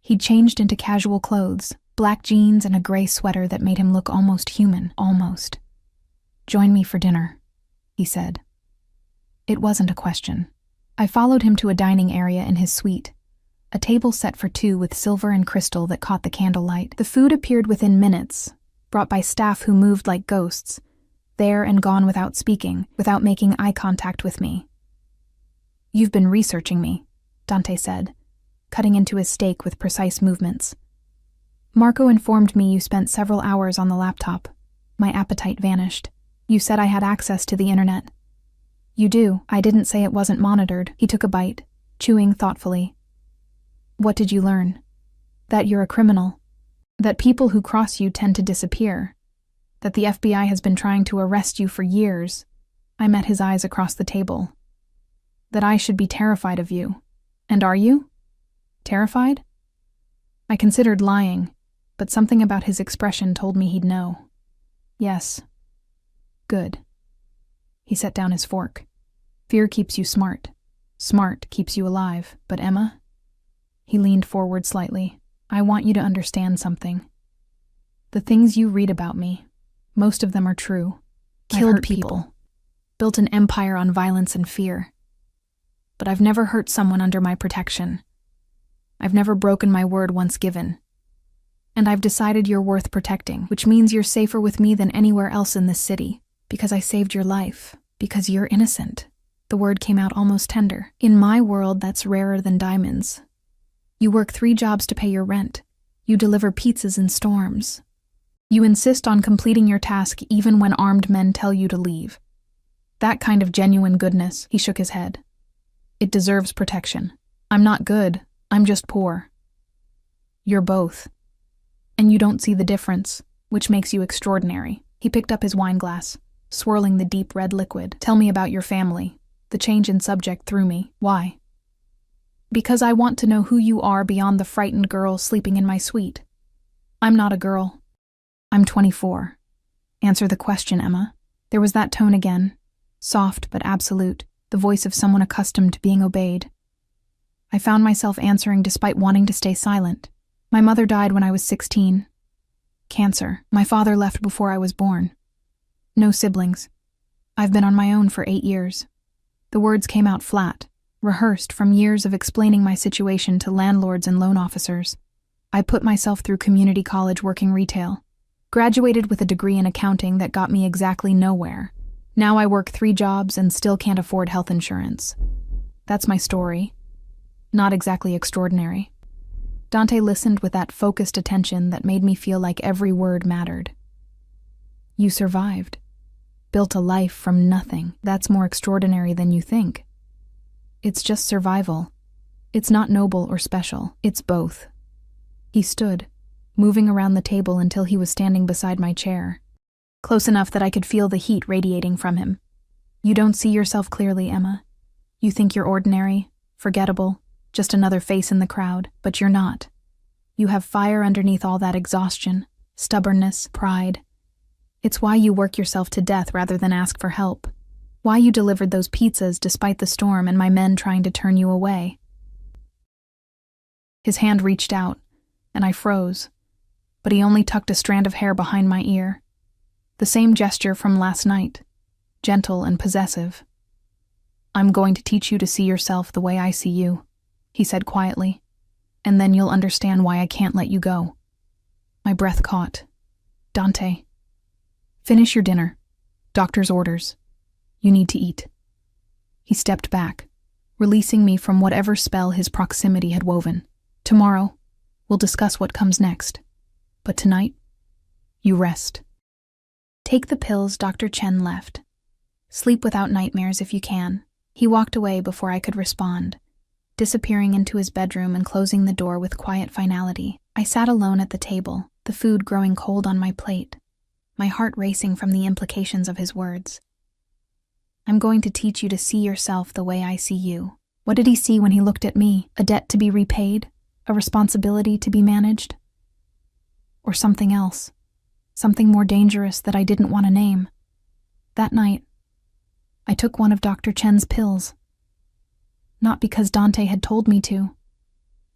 He'd changed into casual clothes, black jeans and a gray sweater that made him look almost human, almost. "Join me for dinner," he said. It wasn't a question. I followed him to a dining area in his suite, a table set for 2 with silver and crystal that caught the candlelight. The food appeared within minutes, brought by staff who moved like ghosts, there and gone without speaking, without making eye contact with me. "You've been researching me," Dante said, cutting into his steak with precise movements. "Marco informed me you spent several hours on the laptop. My appetite vanished. You said I had access to the internet." "You do. I didn't say it wasn't monitored." He took a bite, chewing thoughtfully. "What did you learn?" That you're a criminal. That people who cross you tend to disappear. That the FBI has been trying to arrest you for years. I met his eyes across the table. That I should be terrified of you. And are you? Terrified? I considered lying, but something about his expression told me he'd know. Yes. Good. He set down his fork. Fear keeps you smart. Smart keeps you alive. But Emma? He leaned forward slightly. I want you to understand something. The things you read about me, most of them are true. Killed people. Built an empire on violence and fear. But I've never hurt someone under my protection. I've never broken my word once given. And I've decided you're worth protecting, which means you're safer with me than anywhere else in this city, because I saved your life, because you're innocent. The word came out almost tender. In my world, that's rarer than diamonds. You work 3 jobs to pay your rent. You deliver pizzas in storms. You insist on completing your task even when armed men tell you to leave. That kind of genuine goodness, he shook his head. It deserves protection. I'm not good, I'm just poor. You're both. And you don't see the difference, which makes you extraordinary. He picked up his wine glass, swirling the deep red liquid. Tell me about your family. The change in subject threw me. Why? Because I want to know who you are beyond the frightened girl sleeping in my suite. I'm not a girl. I'm 24. Answer the question, Emma. There was that tone again, soft but absolute, the voice of someone accustomed to being obeyed. I found myself answering despite wanting to stay silent. My mother died when I was 16. Cancer. My father left before I was born. No siblings. I've been on my own for 8 years. The words came out flat, rehearsed from years of explaining my situation to landlords and loan officers. I put myself through community college working retail. Graduated with a degree in accounting that got me exactly nowhere. Now I work 3 jobs and still can't afford health insurance. That's my story. Not exactly extraordinary. Dante listened with that focused attention that made me feel like every word mattered. You survived. Built a life from nothing. That's more extraordinary than you think. It's just survival. It's not noble or special. It's both. He stood, moving around the table until he was standing beside my chair, close enough that I could feel the heat radiating from him. You don't see yourself clearly, Emma. You think you're ordinary, forgettable, just another face in the crowd, but you're not. You have fire underneath all that exhaustion, stubbornness, pride. It's why you work yourself to death rather than ask for help. Why you delivered those pizzas despite the storm and my men trying to turn you away. His hand reached out, and I froze, but he only tucked a strand of hair behind my ear. The same gesture from last night, gentle and possessive. I'm going to teach you to see yourself the way I see you, he said quietly, and then you'll understand why I can't let you go. My breath caught. Dante. Finish your dinner. Doctor's orders. You need to eat. He stepped back, releasing me from whatever spell his proximity had woven. Tomorrow, we'll discuss what comes next. But tonight, you rest. Take the pills Dr. Chen left. Sleep without nightmares if you can. He walked away before I could respond, disappearing into his bedroom and closing the door with quiet finality. I sat alone at the table, the food growing cold on my plate, my heart racing from the implications of his words. I'm going to teach you to see yourself the way I see you. What did he see when he looked at me? A debt to be repaid? A responsibility to be managed? Or something else? Something more dangerous that I didn't want to name. That night, I took one of Dr. Chen's pills. Not because Dante had told me to,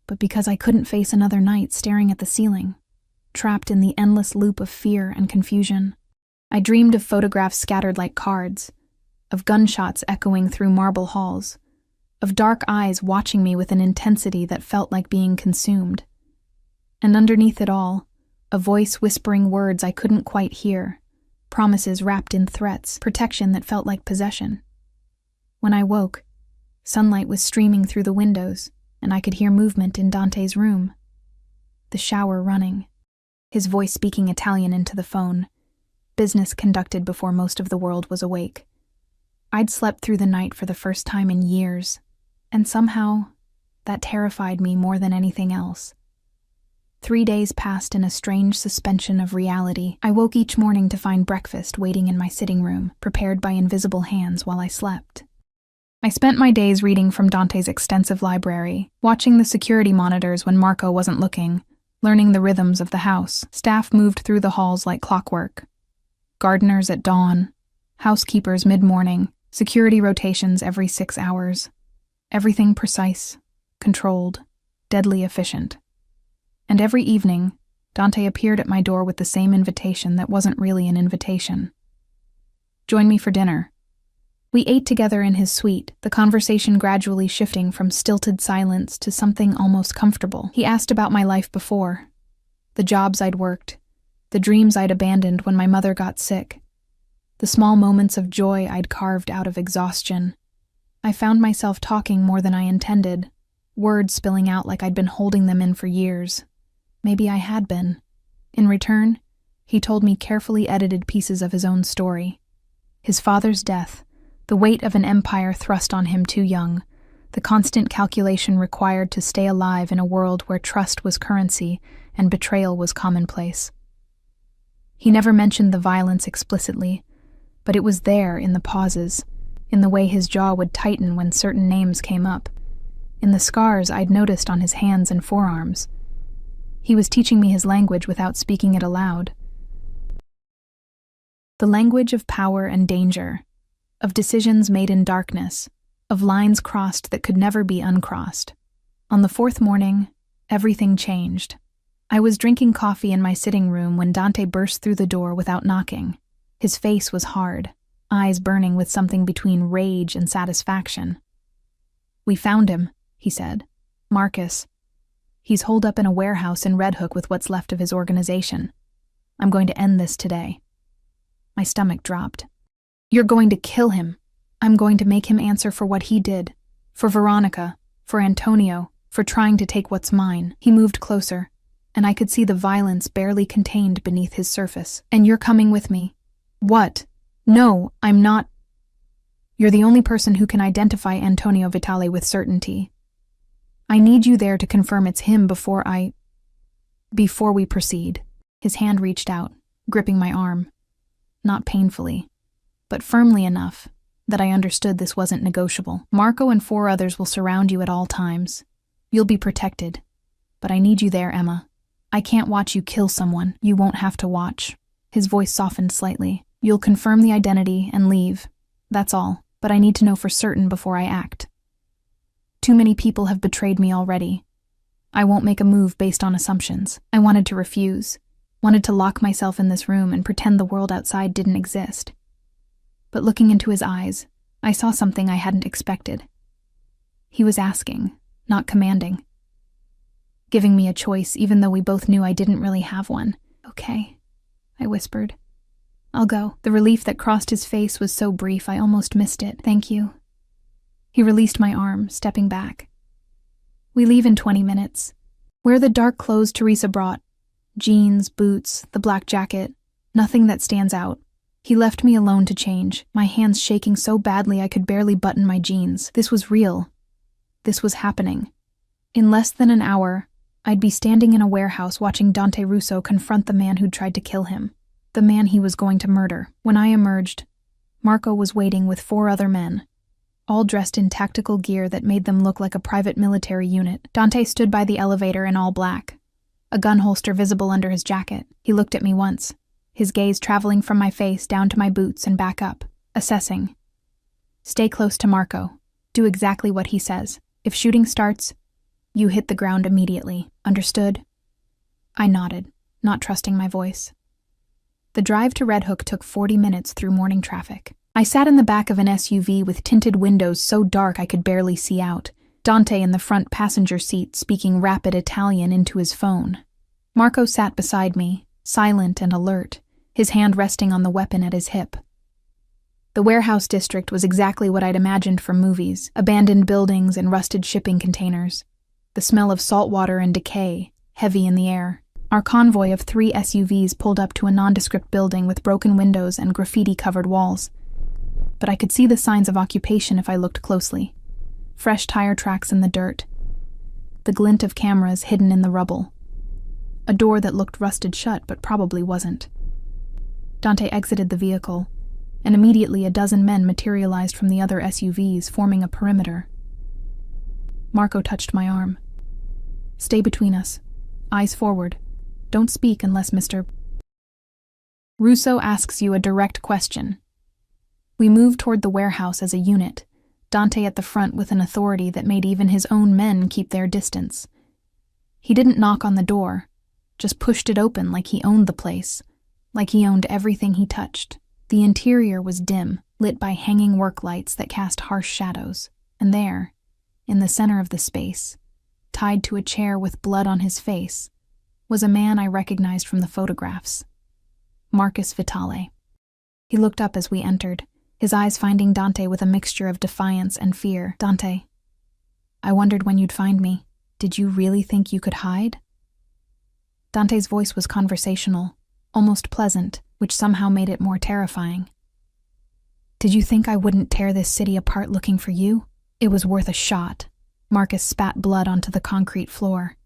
but because I couldn't face another night staring at the ceiling, trapped in the endless loop of fear and confusion. I dreamed of photographs scattered like cards, of gunshots echoing through marble halls, of dark eyes watching me with an intensity that felt like being consumed. And underneath it all, a voice whispering words I couldn't quite hear, promises wrapped in threats, protection that felt like possession. When I woke, sunlight was streaming through the windows, and I could hear movement in Dante's room. The shower running, his voice speaking Italian into the phone, business conducted before most of the world was awake. I'd slept through the night for the first time in years, and somehow that terrified me more than anything else. 3 days passed in a strange suspension of reality. I woke each morning to find breakfast waiting in my sitting room, prepared by invisible hands while I slept. I spent my days reading from Dante's extensive library, watching the security monitors when Marco wasn't looking, learning the rhythms of the house. Staff moved through the halls like clockwork. Gardeners at dawn, housekeepers mid-morning, security rotations every 6 hours. Everything precise, controlled, deadly efficient. And every evening, Dante appeared at my door with the same invitation that wasn't really an invitation. Join me for dinner. We ate together in his suite, the conversation gradually shifting from stilted silence to something almost comfortable. He asked about my life before, the jobs I'd worked, the dreams I'd abandoned when my mother got sick, the small moments of joy I'd carved out of exhaustion. I found myself talking more than I intended, words spilling out like I'd been holding them in for years. Maybe I had been. In return, he told me carefully edited pieces of his own story. His father's death, the weight of an empire thrust on him too young, the constant calculation required to stay alive in a world where trust was currency and betrayal was commonplace. He never mentioned the violence explicitly, but it was there in the pauses, in the way his jaw would tighten when certain names came up, in the scars I'd noticed on his hands and forearms. He was teaching me his language without speaking it aloud. The language of power and danger, of decisions made in darkness, of lines crossed that could never be uncrossed. On the 4th morning, everything changed. I was drinking coffee in my sitting room when Dante burst through the door without knocking. His face was hard, eyes burning with something between rage and satisfaction. "We found him," he said. "Marcus. He's holed up in a warehouse in Red Hook with what's left of his organization. I'm going to end this today." My stomach dropped. "You're going to kill him. I'm going to make him answer for what he did. For Veronica, for Antonio, for trying to take what's mine." He moved closer, and I could see the violence barely contained beneath his surface. "And you're coming with me." "What? No, I'm not." "You're the only person who can identify Antonio Vitale with certainty. I need you there to confirm it's him before we proceed." His hand reached out, gripping my arm. Not painfully, but firmly enough that I understood this wasn't negotiable. "Marco and 4 others will surround you at all times. You'll be protected. But I need you there, Emma. I can't watch you kill someone. You won't have to watch." His voice softened slightly. "You'll confirm the identity and leave. That's all. But I need to know for certain before I act. Too many people have betrayed me already. I won't make a move based on assumptions." I wanted to refuse, wanted to lock myself in this room and pretend the world outside didn't exist. But looking into his eyes, I saw something I hadn't expected. He was asking, not commanding. Giving me a choice even though we both knew I didn't really have one. "Okay," I whispered. "I'll go." The relief that crossed his face was so brief I almost missed it. "Thank you." He released my arm, stepping back. "We leave in 20 minutes. Wear the dark clothes Teresa brought. Jeans, boots, the black jacket. Nothing that stands out." He left me alone to change, my hands shaking so badly I could barely button my jeans. This was real. This was happening. In less than an hour, I'd be standing in a warehouse watching Dante Russo confront the man who'd tried to kill him, the man he was going to murder. When I emerged, Marco was waiting with 4 other men, all dressed in tactical gear that made them look like a private military unit. Dante stood by the elevator in all black, a gun holster visible under his jacket. He looked at me once, his gaze traveling from my face down to my boots and back up, assessing. "Stay close to Marco. Do exactly what he says. If shooting starts, you hit the ground immediately. Understood?" I nodded, not trusting my voice. The drive to Red Hook took 40 minutes through morning traffic. I sat in the back of an SUV with tinted windows so dark I could barely see out, Dante in the front passenger seat speaking rapid Italian into his phone. Marco sat beside me, silent and alert, his hand resting on the weapon at his hip. The warehouse district was exactly what I'd imagined from movies, abandoned buildings and rusted shipping containers. The smell of salt water and decay, heavy in the air. Our convoy of 3 SUVs pulled up to a nondescript building with broken windows and graffiti-covered walls. But I could see the signs of occupation if I looked closely. Fresh tire tracks in the dirt. The glint of cameras hidden in the rubble. a door that looked rusted shut but probably wasn't. Dante exited the vehicle, and immediately a dozen men materialized from the other SUVs, forming a perimeter. Marco touched my arm. "Stay between us. Eyes forward. Don't speak unless Mr. Russo asks you a direct question." We moved toward the warehouse as a unit, Dante at the front with an authority that made even his own men keep their distance. He didn't knock on the door, just pushed it open like he owned the place, like he owned everything he touched. The interior was dim, lit by hanging work lights that cast harsh shadows, and there, in the center of the space, tied to a chair with blood on his face, was a man I recognized from the photographs. Marcus Vitale. He looked up as we entered, his eyes finding Dante with a mixture of defiance and fear. "Dante, I wondered when you'd find me. Did you really think you could hide?" Dante's voice was conversational, almost pleasant, which somehow made it more terrifying. "Did you think I wouldn't tear this city apart looking for you? It was worth a shot." Marcus spat blood onto the concrete floor.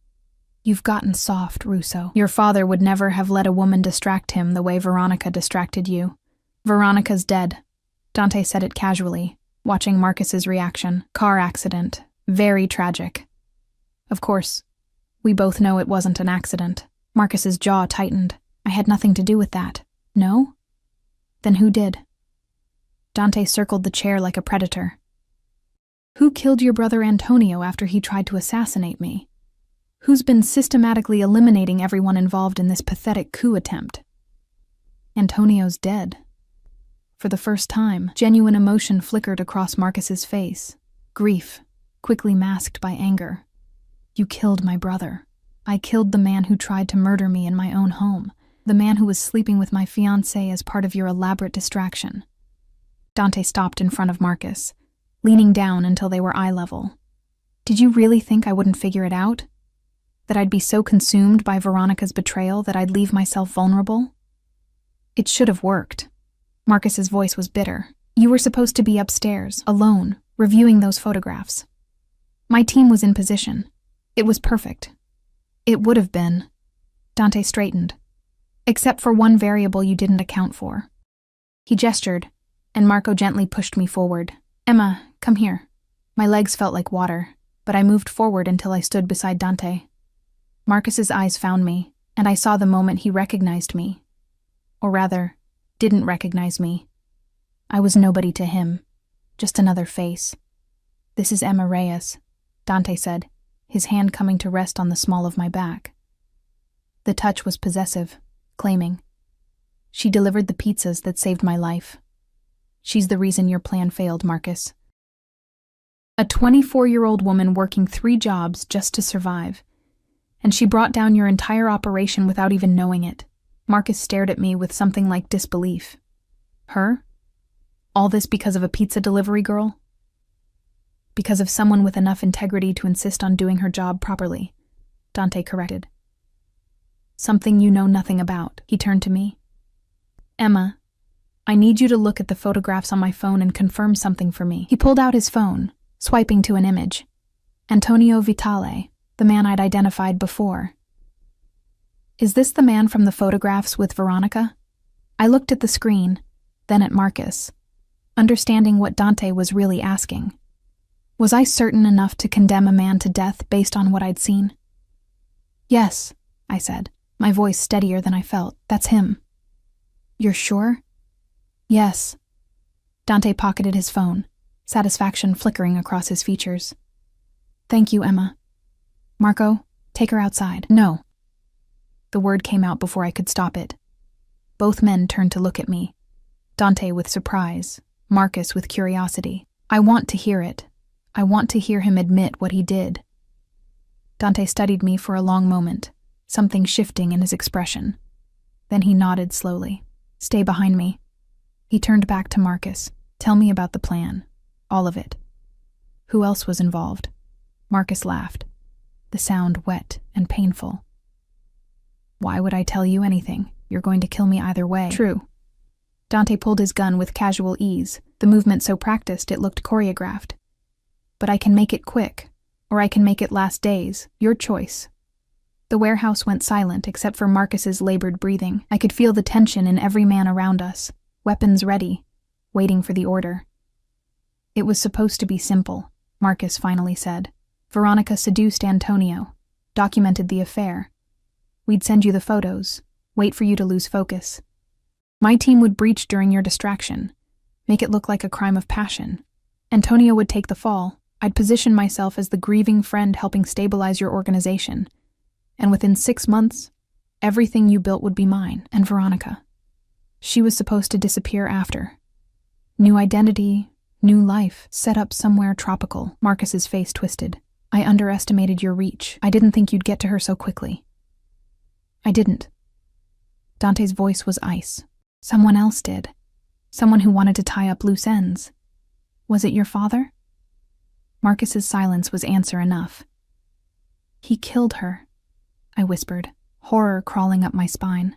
"You've gotten soft, Russo. Your father would never have let a woman distract him the way Veronica distracted you. Veronica's dead." Dante said it casually, watching Marcus's reaction. "Car accident. Very tragic." Of course, we both know it wasn't an accident. Marcus's jaw tightened. "I had nothing to do with that." "No? Then who did?" Dante circled the chair like a predator. "Who killed your brother Antonio after he tried to assassinate me? Who's been systematically eliminating everyone involved in this pathetic coup attempt?" "Antonio's dead." For the first time, genuine emotion flickered across Marcus's face. Grief, quickly masked by anger. "You killed my brother. I killed the man who tried to murder me in my own home. The man who was sleeping with my fiancée as part of your elaborate distraction." Dante stopped in front of Marcus, leaning down until they were eye level. "Did you really think I wouldn't figure it out? That I'd be so consumed by Veronica's betrayal that I'd leave myself vulnerable? It should have worked." Marcus's voice was bitter. "You were supposed to be upstairs, alone, reviewing those photographs. My team was in position. It was perfect. It would have been." Dante straightened. "Except for one variable you didn't account for." He gestured, and Marco gently pushed me forward. "Emma, come here." My legs felt like water, but I moved forward until I stood beside Dante. Marcus's eyes found me, and I saw the moment he recognized me. Or rather, didn't recognize me. I was nobody to him, just another face. "This is Emma Reyes," Dante said, his hand coming to rest on the small of my back. The touch was possessive, claiming, "She delivered the pizzas that saved my life. She's the reason your plan failed, Marcus." A 24-year-old woman working 3 jobs just to survive. And she brought down your entire operation without even knowing it. Marcus stared at me with something like disbelief. Her? All this because of a pizza delivery girl? Because of someone with enough integrity to insist on doing her job properly, Dante corrected. "Something you know nothing about." He turned to me. "Emma, I need you to look at the photographs on my phone and confirm something for me." He pulled out his phone, swiping to an image. Antonio Vitale, the man I'd identified before. "Is this the man from the photographs with Veronica?" I looked at the screen, then at Marcus, understanding what Dante was really asking. Was I certain enough to condemn a man to death based on what I'd seen? "Yes," I said, my voice steadier than I felt. "That's him." "You're sure?" "Yes." Dante pocketed his phone, satisfaction flickering across his features. "Thank you, Emma. Marco, take her outside." "No." The word came out before I could stop it. Both men turned to look at me, Dante with surprise, Marcus with curiosity. I want to hear it. I want to hear him admit what he did. Dante studied me for a long moment, something shifting in his expression. Then he nodded slowly. "Stay behind me." He turned back to Marcus. "Tell me about the plan. All of it." "Who else was involved?" Marcus laughed, the sound wet and painful. "Why would I tell you anything? You're going to kill me either way." "True." Dante pulled his gun with casual ease, the movement so practiced it looked choreographed. "But I can make it quick, or I can make it last days. Your choice." The warehouse went silent except for Marcus's labored breathing. I could feel the tension in every man around us, weapons ready, waiting for the order. It was supposed to be simple, Marcus finally said. Veronica seduced Antonio, documented the affair. We'd send you the photos, wait for you to lose focus. My team would breach during your distraction, make it look like a crime of passion. Antonio would take the fall. I'd position myself as the grieving friend helping stabilize your organization. And within 6 months, everything you built would be mine and Veronica. She was supposed to disappear after. New identity, new life, set up somewhere tropical. Marcus's face twisted. I underestimated your reach. I didn't think you'd get to her so quickly. I didn't. Dante's voice was ice. Someone else did. Someone who wanted to tie up loose ends. Was it your father? Marcus's silence was answer enough. He killed her, I whispered, horror crawling up my spine.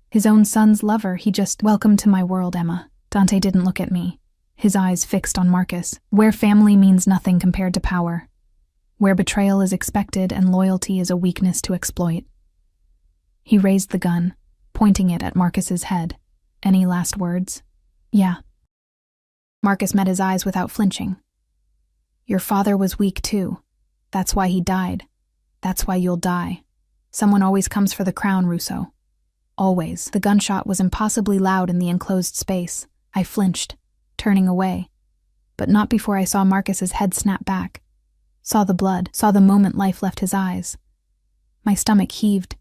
His own son's lover, he just— Welcome to my world, Emma. Dante didn't look at me, his eyes fixed on Marcus, where family means nothing compared to power, where betrayal is expected and loyalty is a weakness to exploit. He raised the gun, pointing it at Marcus's head. Any last words? Yeah. Marcus met his eyes without flinching. Your father was weak too. That's why he died. That's why you'll die. Someone always comes for the crown, Russo. Always. The gunshot was impossibly loud in the enclosed space. I flinched, turning away. But not before I saw Marcus's head snap back. Saw the blood, saw the moment life left his eyes. My stomach heaved,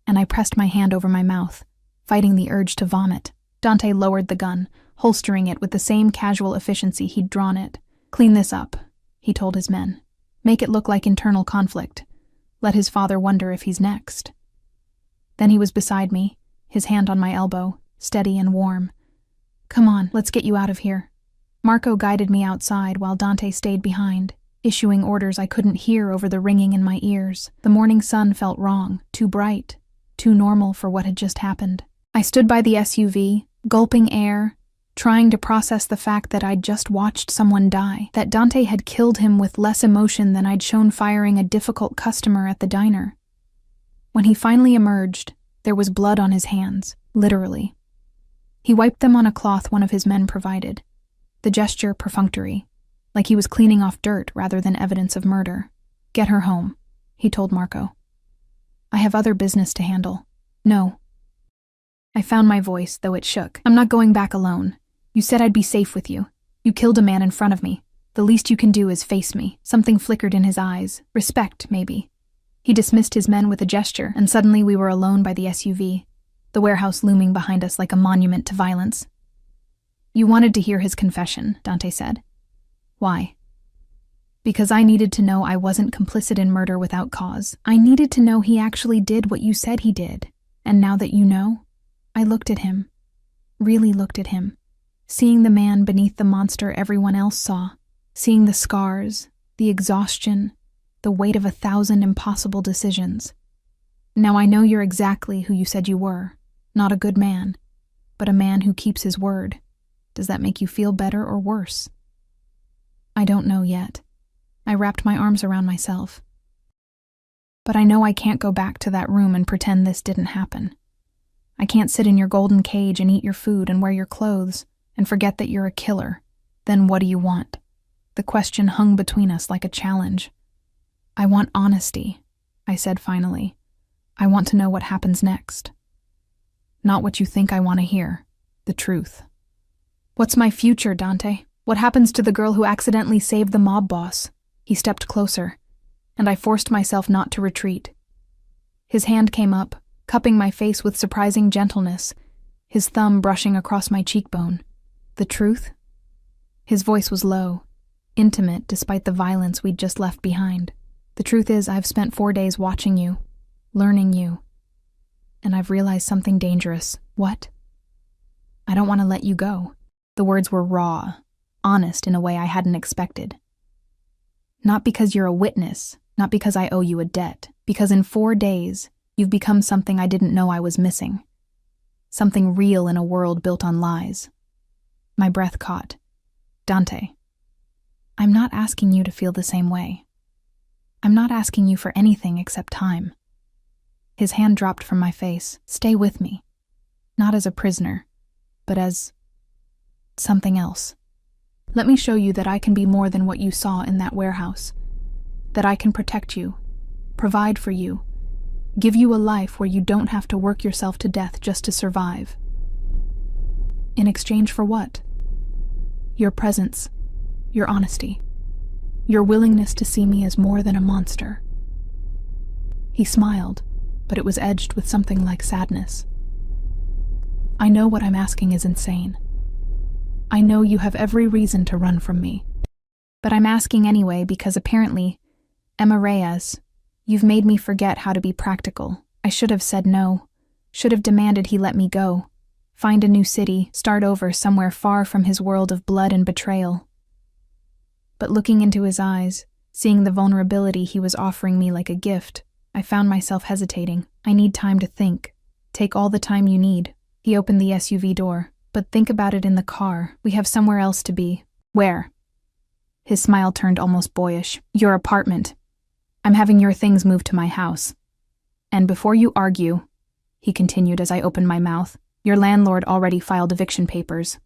and I pressed my hand over my mouth, fighting the urge to vomit. Dante lowered the gun, holstering it with the same casual efficiency he'd drawn it. Clean this up, he told his men. Make it look like internal conflict. Let his father wonder if he's next. Then he was beside me, his hand on my elbow, steady and warm. Come on, let's get you out of here. Marco guided me outside while Dante stayed behind, issuing orders I couldn't hear over the ringing in my ears. The morning sun felt wrong, too bright, too normal for what had just happened. I stood by the SUV, gulping air, trying to process the fact that I'd just watched someone die, that Dante had killed him with less emotion than I'd shown firing a difficult customer at the diner. When he finally emerged, there was blood on his hands, literally. He wiped them on a cloth one of his men provided, the gesture perfunctory, like he was cleaning off dirt rather than evidence of murder. Get her home, he told Marco. I have other business to handle. No. I found my voice, though it shook. I'm not going back alone. You said I'd be safe with you. You killed a man in front of me. The least you can do is face me. Something flickered in his eyes. Respect, maybe. He dismissed his men with a gesture, and suddenly we were alone by the SUV, the warehouse looming behind us like a monument to violence. You wanted to hear his confession, Dante said. Why? Because I needed to know I wasn't complicit in murder without cause. I needed to know he actually did what you said he did. And now that you know, I looked at him. Really looked at him. Seeing the man beneath the monster everyone else saw. Seeing the scars, the exhaustion, the weight of 1,000 impossible decisions. Now I know you're exactly who you said you were. Not a good man, but a man who keeps his word. Does that make you feel better or worse? I don't know yet. I wrapped my arms around myself. But I know I can't go back to that room and pretend this didn't happen. I can't sit in your golden cage and eat your food and wear your clothes and forget that you're a killer. Then what do you want? The question hung between us like a challenge. I want honesty, I said finally. I want to know what happens next. Not what you think I want to hear. The truth. What's my future, Dante? What happens to the girl who accidentally saved the mob boss? He stepped closer, and I forced myself not to retreat. His hand came up, cupping my face with surprising gentleness, his thumb brushing across my cheekbone. The truth? His voice was low, intimate despite the violence we'd just left behind. The truth is, I've spent 4 days watching you, learning you, and I've realized something dangerous. What? I don't want to let you go. The words were raw, honest in a way I hadn't expected. Not because you're a witness, not because I owe you a debt, because in 4 days, you've become something I didn't know I was missing. Something real in a world built on lies. My breath caught. Dante, I'm not asking you to feel the same way. I'm not asking you for anything except time. His hand dropped from my face. Stay with me. Not as a prisoner, but as something else. Let me show you that I can be more than what you saw in that warehouse. That I can protect you, provide for you, give you a life where you don't have to work yourself to death just to survive. In exchange for what? Your presence, your honesty, your willingness to see me as more than a monster. He smiled, but it was edged with something like sadness. I know what I'm asking is insane. I know you have every reason to run from me. But I'm asking anyway because apparently, Emma Reyes, you've made me forget how to be practical. I should have said no, should have demanded he let me go, find a new city, start over somewhere far from his world of blood and betrayal. But looking into his eyes, seeing the vulnerability he was offering me like a gift, I found myself hesitating. I need time to think. Take all the time you need. He opened the SUV door. But think about it in the car. We have somewhere else to be. Where? His smile turned almost boyish. Your apartment. I'm having your things moved to my house. And before you argue, he continued as I opened my mouth, your landlord already filed eviction papers.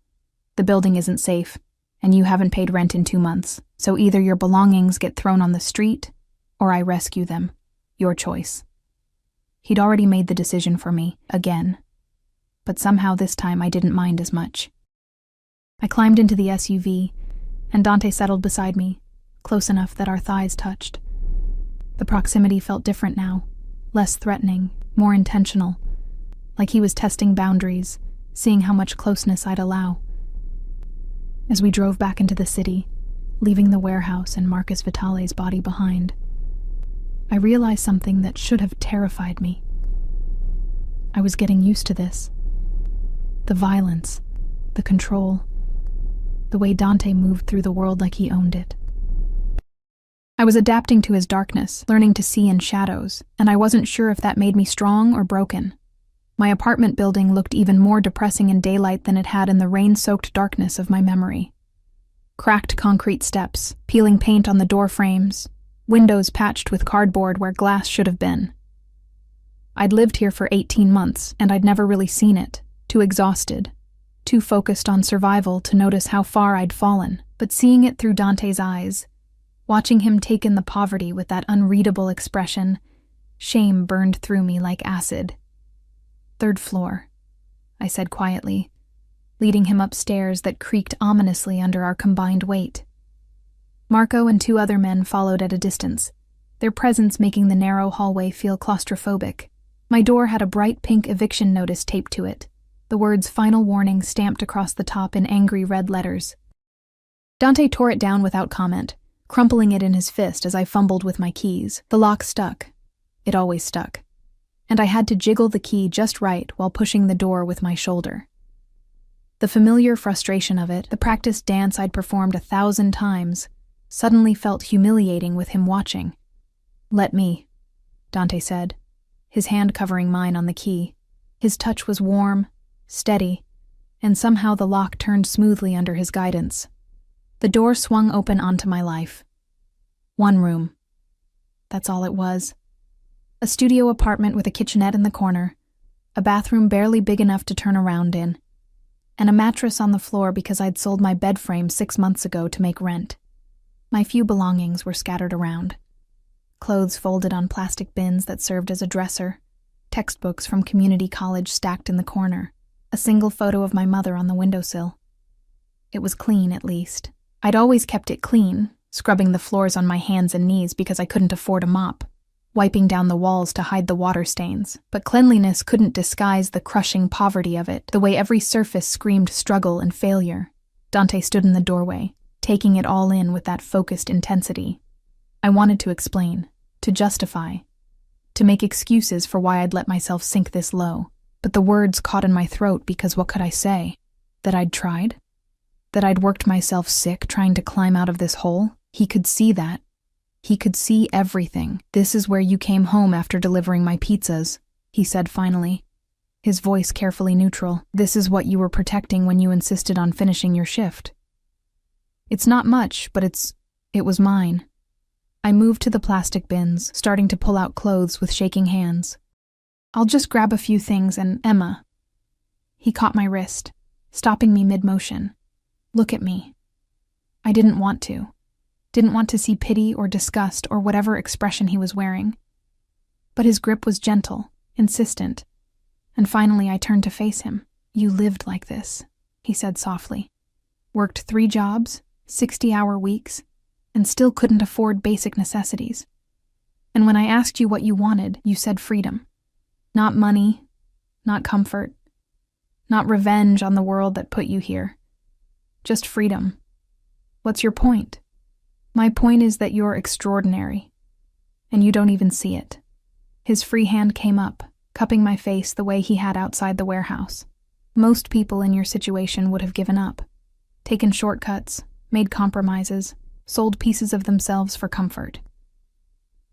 The building isn't safe, and you haven't paid rent in 2 months. So either your belongings get thrown on the street, or I rescue them. Your choice. He'd already made the decision for me, again. But somehow this time I didn't mind as much. I climbed into the SUV, and Dante settled beside me, close enough that our thighs touched. The proximity felt different now, less threatening, more intentional, like he was testing boundaries, seeing how much closeness I'd allow. As we drove back into the city, leaving the warehouse and Marcus Vitale's body behind, I realized something that should have terrified me. I was getting used to this. The violence, the control, the way Dante moved through the world like he owned it. I was adapting to his darkness, learning to see in shadows, and I wasn't sure if that made me strong or broken. My apartment building looked even more depressing in daylight than it had in the rain-soaked darkness of my memory. Cracked concrete steps, peeling paint on the door frames, windows patched with cardboard where glass should have been. I'd lived here for 18 months, and I'd never really seen it. Too exhausted, too focused on survival to notice how far I'd fallen. But seeing it through Dante's eyes, watching him take in the poverty with that unreadable expression, shame burned through me like acid. 3rd floor, I said quietly, leading him upstairs that creaked ominously under our combined weight. Marco and 2 other men followed at a distance, their presence making the narrow hallway feel claustrophobic. My door had a bright pink eviction notice taped to it, the words "Final Warning" stamped across the top in angry red letters. Dante tore it down without comment, crumpling it in his fist as I fumbled with my keys. The lock stuck. It always stuck. And I had to jiggle the key just right while pushing the door with my shoulder. The familiar frustration of it, the practiced dance I'd performed 1,000 times, suddenly felt humiliating with him watching. "Let me," Dante said, his hand covering mine on the key. His touch was warm, steady, and somehow the lock turned smoothly under his guidance. The door swung open onto my life. 1 room. That's all it was. A studio apartment with a kitchenette in the corner, a bathroom barely big enough to turn around in, and a mattress on the floor because I'd sold my bed frame 6 months ago to make rent. My few belongings were scattered around. Clothes folded on plastic bins that served as a dresser, textbooks from community college stacked in the corner, a single photo of my mother on the windowsill. It was clean, at least. I'd always kept it clean, scrubbing the floors on my hands and knees because I couldn't afford a mop, wiping down the walls to hide the water stains. But cleanliness couldn't disguise the crushing poverty of it, the way every surface screamed struggle and failure. Dante stood in the doorway, taking it all in with that focused intensity. I wanted to explain, to justify, to make excuses for why I'd let myself sink this low. But the words caught in my throat because what could I say? That I'd tried? That I'd worked myself sick trying to climb out of this hole? He could see that. He could see everything. "This is where you came home after delivering my pizzas," he said finally, his voice carefully neutral. "This is what you were protecting when you insisted on finishing your shift. It's not much, but it was mine." I moved to the plastic bins, starting to pull out clothes with shaking hands. I'll just grab a few things and Emma. He caught my wrist, stopping me mid-motion. Look at me. I didn't want to. Didn't want to see pity or disgust or whatever expression he was wearing. But his grip was gentle, insistent, and finally I turned to face him. You lived like this, he said softly. Worked 3 jobs, 60-hour weeks, and still couldn't afford basic necessities. And when I asked you what you wanted, you said freedom. Not money, not comfort, not revenge on the world that put you here. Just freedom. What's your point? My point is that you're extraordinary, and you don't even see it. His free hand came up, cupping my face the way he had outside the warehouse. Most people in your situation would have given up, taken shortcuts, made compromises, sold pieces of themselves for comfort.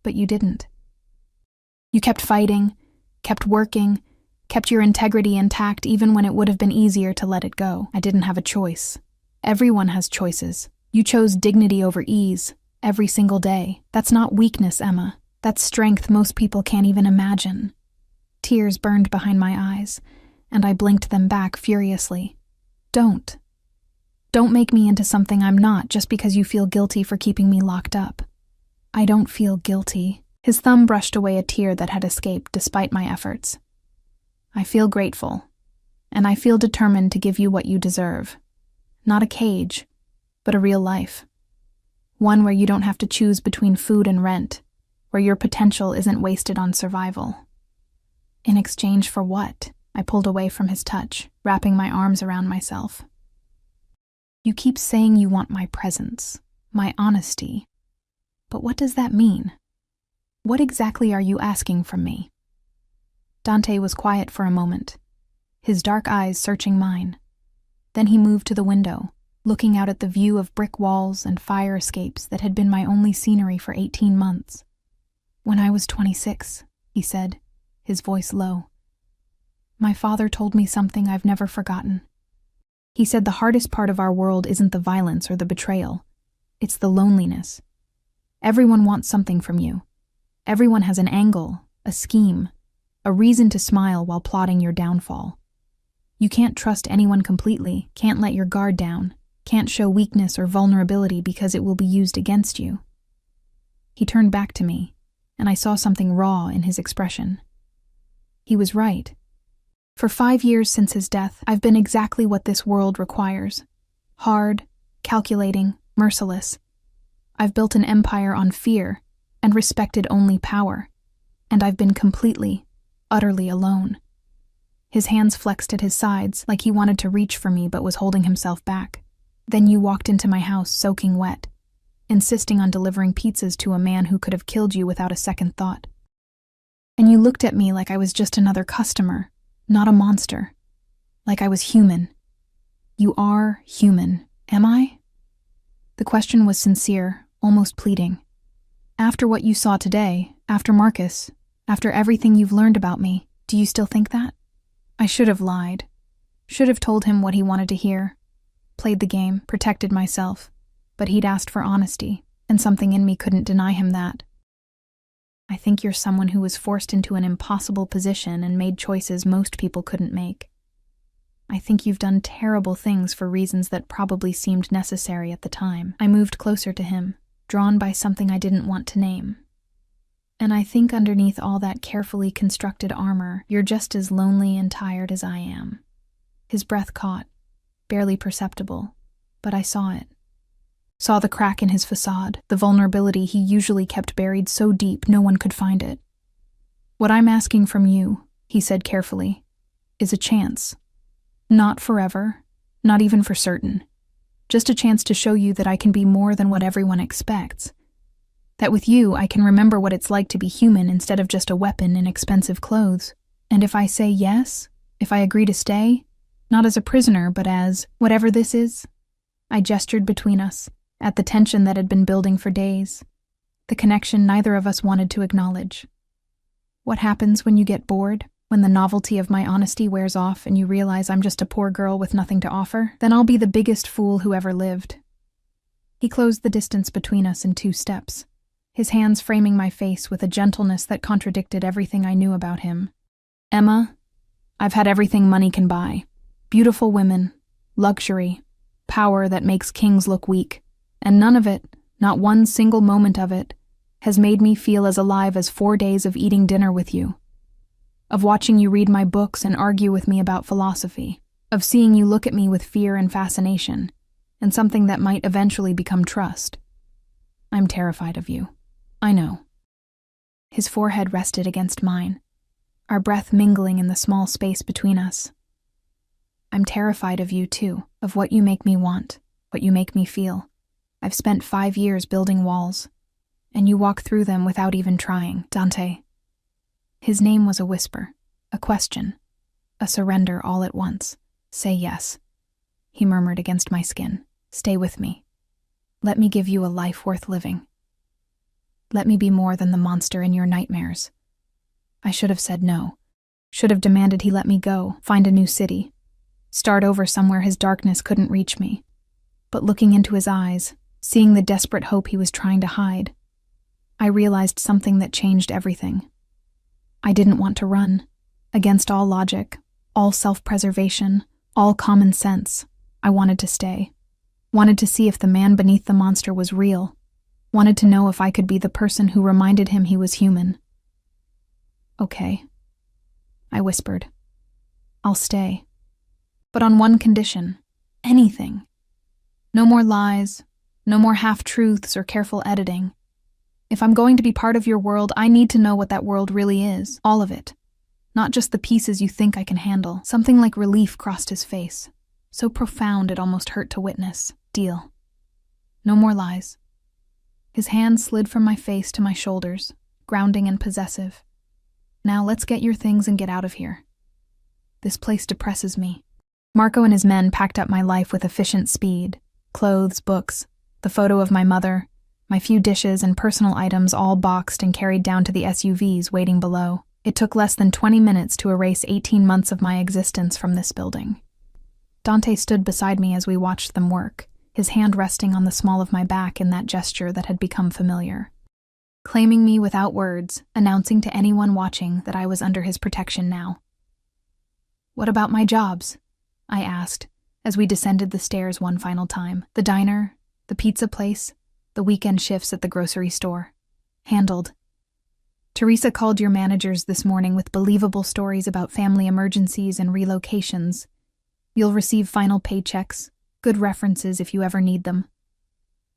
But you didn't. You kept fighting, kept working, kept your integrity intact even when it would have been easier to let it go. I didn't have a choice. Everyone has choices. You chose dignity over ease, every single day. That's not weakness, Emma. That's strength most people can't even imagine. Tears burned behind my eyes, and I blinked them back furiously. Don't. Don't make me into something I'm not just because you feel guilty for keeping me locked up. I don't feel guilty. His thumb brushed away a tear that had escaped despite my efforts. I feel grateful, and I feel determined to give you what you deserve. Not a cage, but a real life. One where you don't have to choose between food and rent, where your potential isn't wasted on survival. In exchange for what? I pulled away from his touch, wrapping my arms around myself. You keep saying you want my presence, my honesty. But what does that mean? What exactly are you asking from me? Dante was quiet for a moment, his dark eyes searching mine. Then he moved to the window, looking out at the view of brick walls and fire escapes that had been my only scenery for 18 months. When I was 26, he said, his voice low. My father told me something I've never forgotten. He said the hardest part of our world isn't the violence or the betrayal. It's the loneliness. Everyone wants something from you. Everyone has an angle, a scheme, a reason to smile while plotting your downfall. You can't trust anyone completely, can't let your guard down, can't show weakness or vulnerability because it will be used against you. He turned back to me, and I saw something raw in his expression. He was right. For 5 years since his death, I've been exactly what this world requires. Hard, calculating, merciless. I've built an empire on fear and respected only power, and I've been completely, utterly alone. His hands flexed at his sides like he wanted to reach for me but was holding himself back. Then you walked into my house soaking wet, insisting on delivering pizzas to a man who could have killed you without a second thought. And you looked at me like I was just another customer, not a monster. Like I was human. You are human, am I? The question was sincere, almost pleading. After what you saw today, after Marcus, after everything you've learned about me, do you still think that? I should have lied. Should have told him what he wanted to hear. Played the game, protected myself. But he'd asked for honesty, and something in me couldn't deny him that. I think you're someone who was forced into an impossible position and made choices most people couldn't make. I think you've done terrible things for reasons that probably seemed necessary at the time. I moved closer to him, drawn by something I didn't want to name. And I think underneath all that carefully constructed armor, you're just as lonely and tired as I am. His breath caught, barely perceptible, but I saw it. Saw the crack in his facade, the vulnerability he usually kept buried so deep no one could find it. What I'm asking from you, he said carefully, is a chance. Not forever, not even for certain. Just a chance to show you that I can be more than what everyone expects. That with you, I can remember what it's like to be human instead of just a weapon in expensive clothes. And if I say yes, if I agree to stay, not as a prisoner, but as whatever this is, I gestured between us, at the tension that had been building for days, the connection neither of us wanted to acknowledge. What happens when you get bored? When the novelty of my honesty wears off and you realize I'm just a poor girl with nothing to offer? Then I'll be the biggest fool who ever lived. He closed the distance between us in 2 steps, his hands framing my face with a gentleness that contradicted everything I knew about him. Emma, I've had everything money can buy. Beautiful women, luxury, power that makes kings look weak, and none of it, not one single moment of it, has made me feel as alive as 4 days of eating dinner with you, of watching you read my books and argue with me about philosophy, of seeing you look at me with fear and fascination, and something that might eventually become trust. I'm terrified of you. I know. His forehead rested against mine, our breath mingling in the small space between us. I'm terrified of you too, of what you make me want, what you make me feel. I've spent 5 years building walls, and you walk through them without even trying. Dante. His name was a whisper, a question, a surrender all at once. Say yes, he murmured against my skin. Stay with me. Let me give you a life worth living. Let me be more than the monster in your nightmares. I should have said no, should have demanded he let me go, find a new city, start over somewhere his darkness couldn't reach me. But looking into his eyes, seeing the desperate hope he was trying to hide, I realized something that changed everything. I didn't want to run. Against all logic, all self-preservation, all common sense, I wanted to stay. Wanted to see if the man beneath the monster was real. Wanted to know if I could be the person who reminded him he was human. Okay, I whispered. I'll stay. But on one condition. Anything. No more lies, no more half-truths or careful editing. If I'm going to be part of your world, I need to know what that world really is, all of it. Not just the pieces you think I can handle. Something like relief crossed his face, so profound it almost hurt to witness. Deal. No more lies. His hand slid from my face to my shoulders, grounding and possessive. Now let's get your things and get out of here. This place depresses me. Marco and his men packed up my life with efficient speed. Clothes, books, the photo of my mother, my few dishes and personal items all boxed and carried down to the SUVs waiting below. It took less than 20 minutes to erase 18 months of my existence from this building. Dante stood beside me as we watched them work, his hand resting on the small of my back in that gesture that had become familiar. Claiming me without words, announcing to anyone watching that I was under his protection now. What about my jobs? I asked, as we descended the stairs one final time. The diner, the pizza place, the weekend shifts at the grocery store. Handled. Teresa called your managers this morning with believable stories about family emergencies and relocations. You'll receive final paychecks, good references if you ever need them.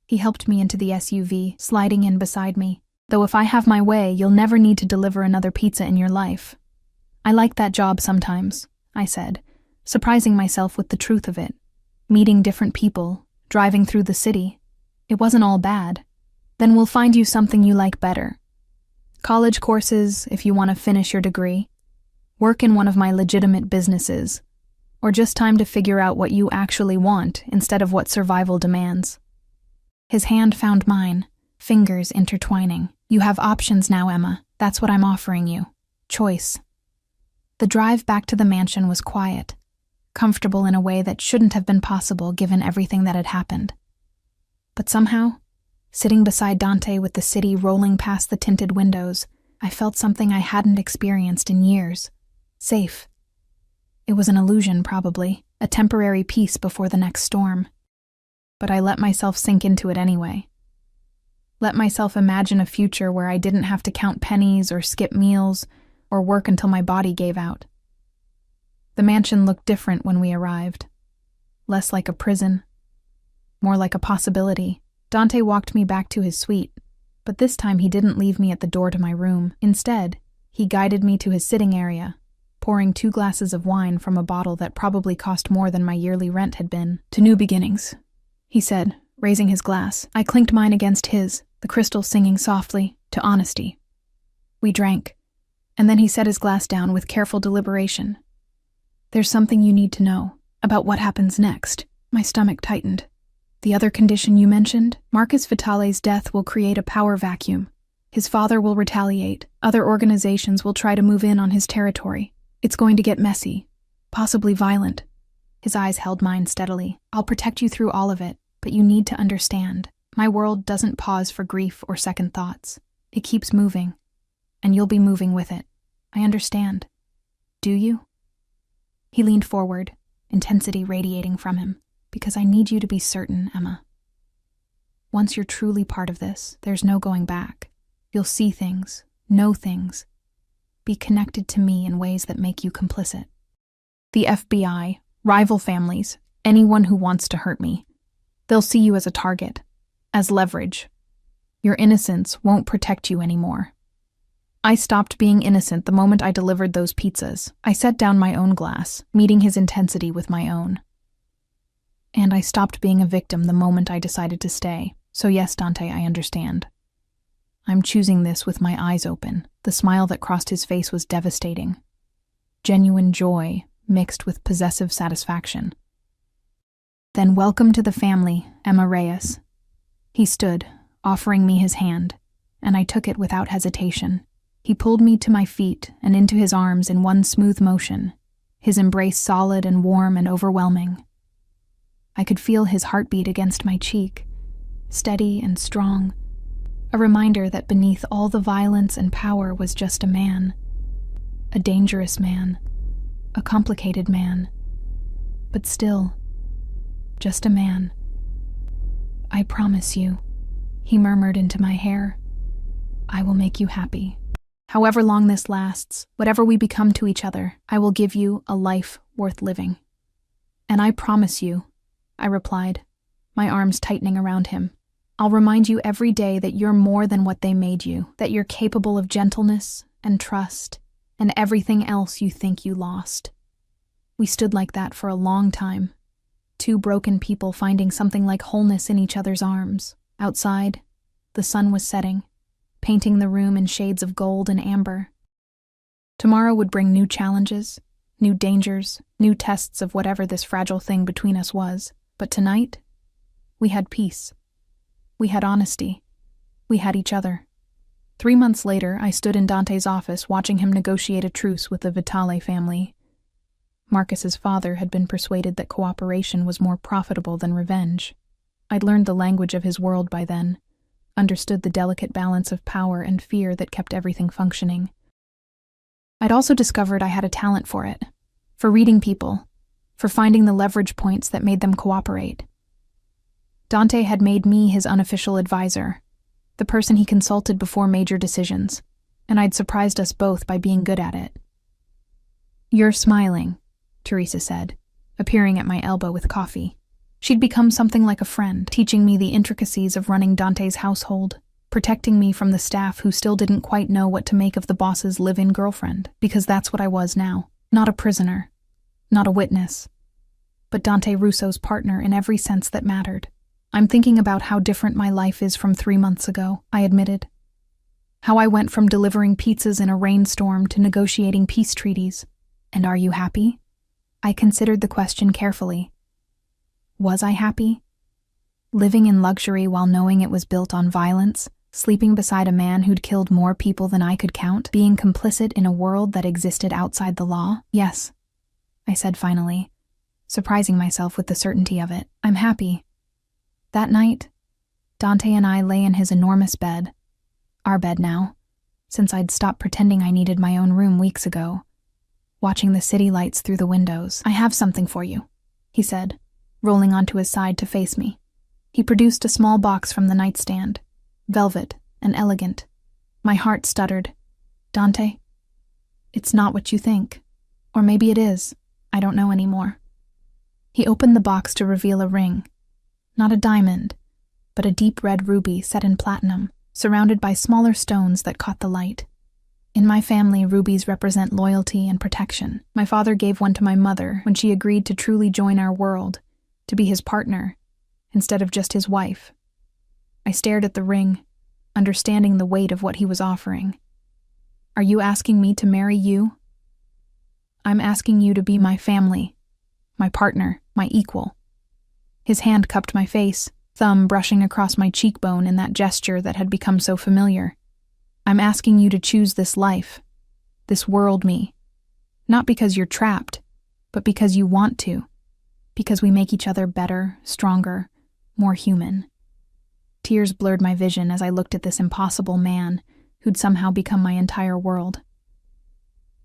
He helped me into the SUV, sliding in beside me. Though if I have my way, you'll never need to deliver another pizza in your life. I like that job sometimes, I said, surprising myself with the truth of it. Meeting different people, driving through the city. It wasn't all bad. Then we'll find you something you like better. College courses, if you want to finish your degree. Work in one of my legitimate businesses. Or just time to figure out what you actually want instead of what survival demands. His hand found mine, fingers intertwining. You have options now, Emma. That's what I'm offering you. Choice. The drive back to the mansion was quiet, comfortable in a way that shouldn't have been possible given everything that had happened. But somehow, sitting beside Dante with the city rolling past the tinted windows, I felt something I hadn't experienced in years. Safe. It was an illusion, probably, a temporary peace before the next storm. But I let myself sink into it anyway. Let myself imagine a future where I didn't have to count pennies or skip meals or work until my body gave out. The mansion looked different when we arrived. Less like a prison. More like a possibility. Dante walked me back to his suite, but this time he didn't leave me at the door to my room. Instead, he guided me to his sitting area, pouring 2 glasses of wine from a bottle that probably cost more than my yearly rent had been. To new beginnings, he said, raising his glass. I clinked mine against his, the crystal singing softly, to honesty. We drank, and then he set his glass down with careful deliberation. There's something you need to know about what happens next. My stomach tightened. The other condition you mentioned, Marcus Vitale's death will create a power vacuum. His father will retaliate. Other organizations will try to move in on his territory. It's going to get messy, possibly violent. His eyes held mine steadily. I'll protect you through all of it, but you need to understand. My world doesn't pause for grief or second thoughts. It keeps moving, and you'll be moving with it. I understand. Do you? He leaned forward, intensity radiating from him. Because I need you to be certain, Emma. Once you're truly part of this, there's no going back. You'll see things, know things, be connected to me in ways that make you complicit. The FBI, rival families, anyone who wants to hurt me, they'll see you as a target, as leverage. Your innocence won't protect you anymore. I stopped being innocent the moment I delivered those pizzas. I set down my own glass, meeting his intensity with my own. And I stopped being a victim the moment I decided to stay. So yes, Dante, I understand. I'm choosing this with my eyes open. The smile that crossed his face was devastating. Genuine joy mixed with possessive satisfaction. Then welcome to the family, Emma Reyes. He stood, offering me his hand, and I took it without hesitation. He pulled me to my feet and into his arms in one smooth motion, his embrace solid and warm and overwhelming. I could feel his heartbeat against my cheek, steady and strong, a reminder that beneath all the violence and power was just a man, a dangerous man, a complicated man, but still, just a man. I promise you, he murmured into my hair, I will make you happy. However long this lasts, whatever we become to each other, I will give you a life worth living. And I promise you, I replied, my arms tightening around him, I'll remind you every day that you're more than what they made you, that you're capable of gentleness and trust and everything else you think you lost. We stood like that for a long time, two broken people finding something like wholeness in each other's arms. Outside, the sun was setting, painting the room in shades of gold and amber. Tomorrow would bring new challenges, new dangers, new tests of whatever this fragile thing between us was. But tonight, we had peace. We had honesty. We had each other. 3 months later, I stood in Dante's office watching him negotiate a truce with the Vitale family. Marcus's father had been persuaded that cooperation was more profitable than revenge. I'd learned the language of his world by then, understood the delicate balance of power and fear that kept everything functioning. I'd also discovered I had a talent for it, for reading people, for finding the leverage points that made them cooperate. Dante had made me his unofficial advisor, the person he consulted before major decisions, and I'd surprised us both by being good at it. You're smiling, Teresa said, appearing at my elbow with coffee. She'd become something like a friend, teaching me the intricacies of running Dante's household, protecting me from the staff who still didn't quite know what to make of the boss's live-in girlfriend, because that's what I was now, not a prisoner. Not a witness, but Dante Russo's partner in every sense that mattered. I'm thinking about how different my life is from 3 months ago, I admitted. How I went from delivering pizzas in a rainstorm to negotiating peace treaties. And are you happy? I considered the question carefully. Was I happy? Living in luxury while knowing it was built on violence, sleeping beside a man who'd killed more people than I could count, being complicit in a world that existed outside the law? Yes, I said finally, surprising myself with the certainty of it. I'm happy. That night, Dante and I lay in his enormous bed, our bed now, since I'd stopped pretending I needed my own room weeks ago, watching the city lights through the windows. I have something for you, he said, rolling onto his side to face me. He produced a small box from the nightstand, velvet and elegant. My heart stuttered. Dante, it's not what you think. Or maybe it is. I don't know anymore. He opened the box to reveal a ring. Not a diamond, but a deep red ruby set in platinum, surrounded by smaller stones that caught the light. In my family, rubies represent loyalty and protection. My father gave one to my mother when she agreed to truly join our world, to be his partner, instead of just his wife. I stared at the ring, understanding the weight of what he was offering. Are you asking me to marry you? I'm asking you to be my family, my partner, my equal. His hand cupped my face, thumb brushing across my cheekbone in that gesture that had become so familiar. I'm asking you to choose this life, this world me. Not because you're trapped, but because you want to. Because we make each other better, stronger, more human. Tears blurred my vision as I looked at this impossible man who'd somehow become my entire world.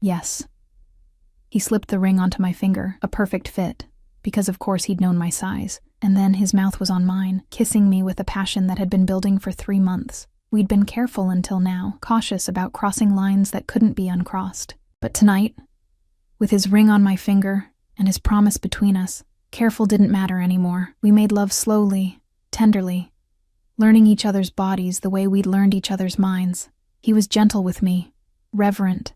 Yes, He slipped the ring onto my finger, a perfect fit, because of course he'd known my size. And then his mouth was on mine, kissing me with a passion that had been building for 3 months. We'd been careful until now, cautious about crossing lines that couldn't be uncrossed. But tonight, with his ring on my finger and his promise between us, careful didn't matter anymore. We made love slowly, tenderly, learning each other's bodies the way we'd learned each other's minds. He was gentle with me, reverent,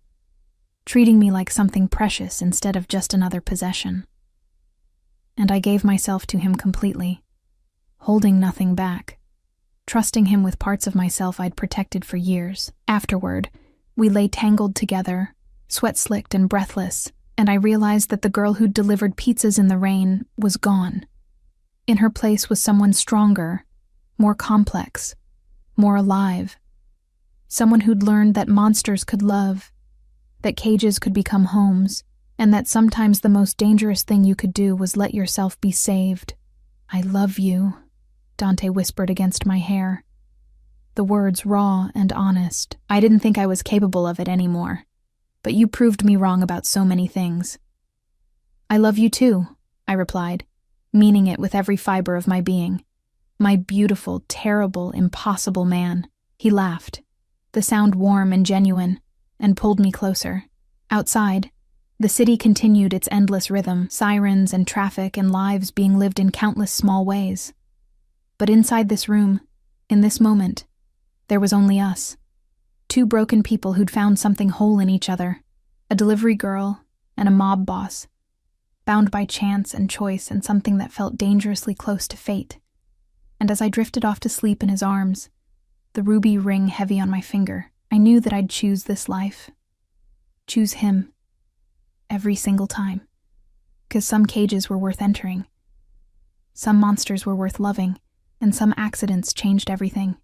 treating me like something precious instead of just another possession. And I gave myself to him completely, holding nothing back, trusting him with parts of myself I'd protected for years. Afterward, we lay tangled together, sweat-slicked and breathless, and I realized that the girl who'd delivered pizzas in the rain was gone. In her place was someone stronger, more complex, more alive. Someone who'd learned that monsters could love, that cages could become homes, and that sometimes the most dangerous thing you could do was let yourself be saved. "I love you," Dante whispered against my hair. The words raw and honest. I didn't think I was capable of it anymore, but you proved me wrong about so many things. "I love you too," I replied, meaning it with every fiber of my being. "My beautiful, terrible, impossible man." He laughed, the sound warm and genuine, and pulled me closer. Outside, the city continued its endless rhythm, sirens and traffic and lives being lived in countless small ways. But inside this room, in this moment, there was only us. 2 broken people who'd found something whole in each other, a delivery girl and a mob boss, bound by chance and choice and something that felt dangerously close to fate. And as I drifted off to sleep in his arms, the ruby ring heavy on my finger, I knew that I'd choose this life. Choose him. Every single time. 'Cause some cages were worth entering. Some monsters were worth loving, and some accidents changed everything.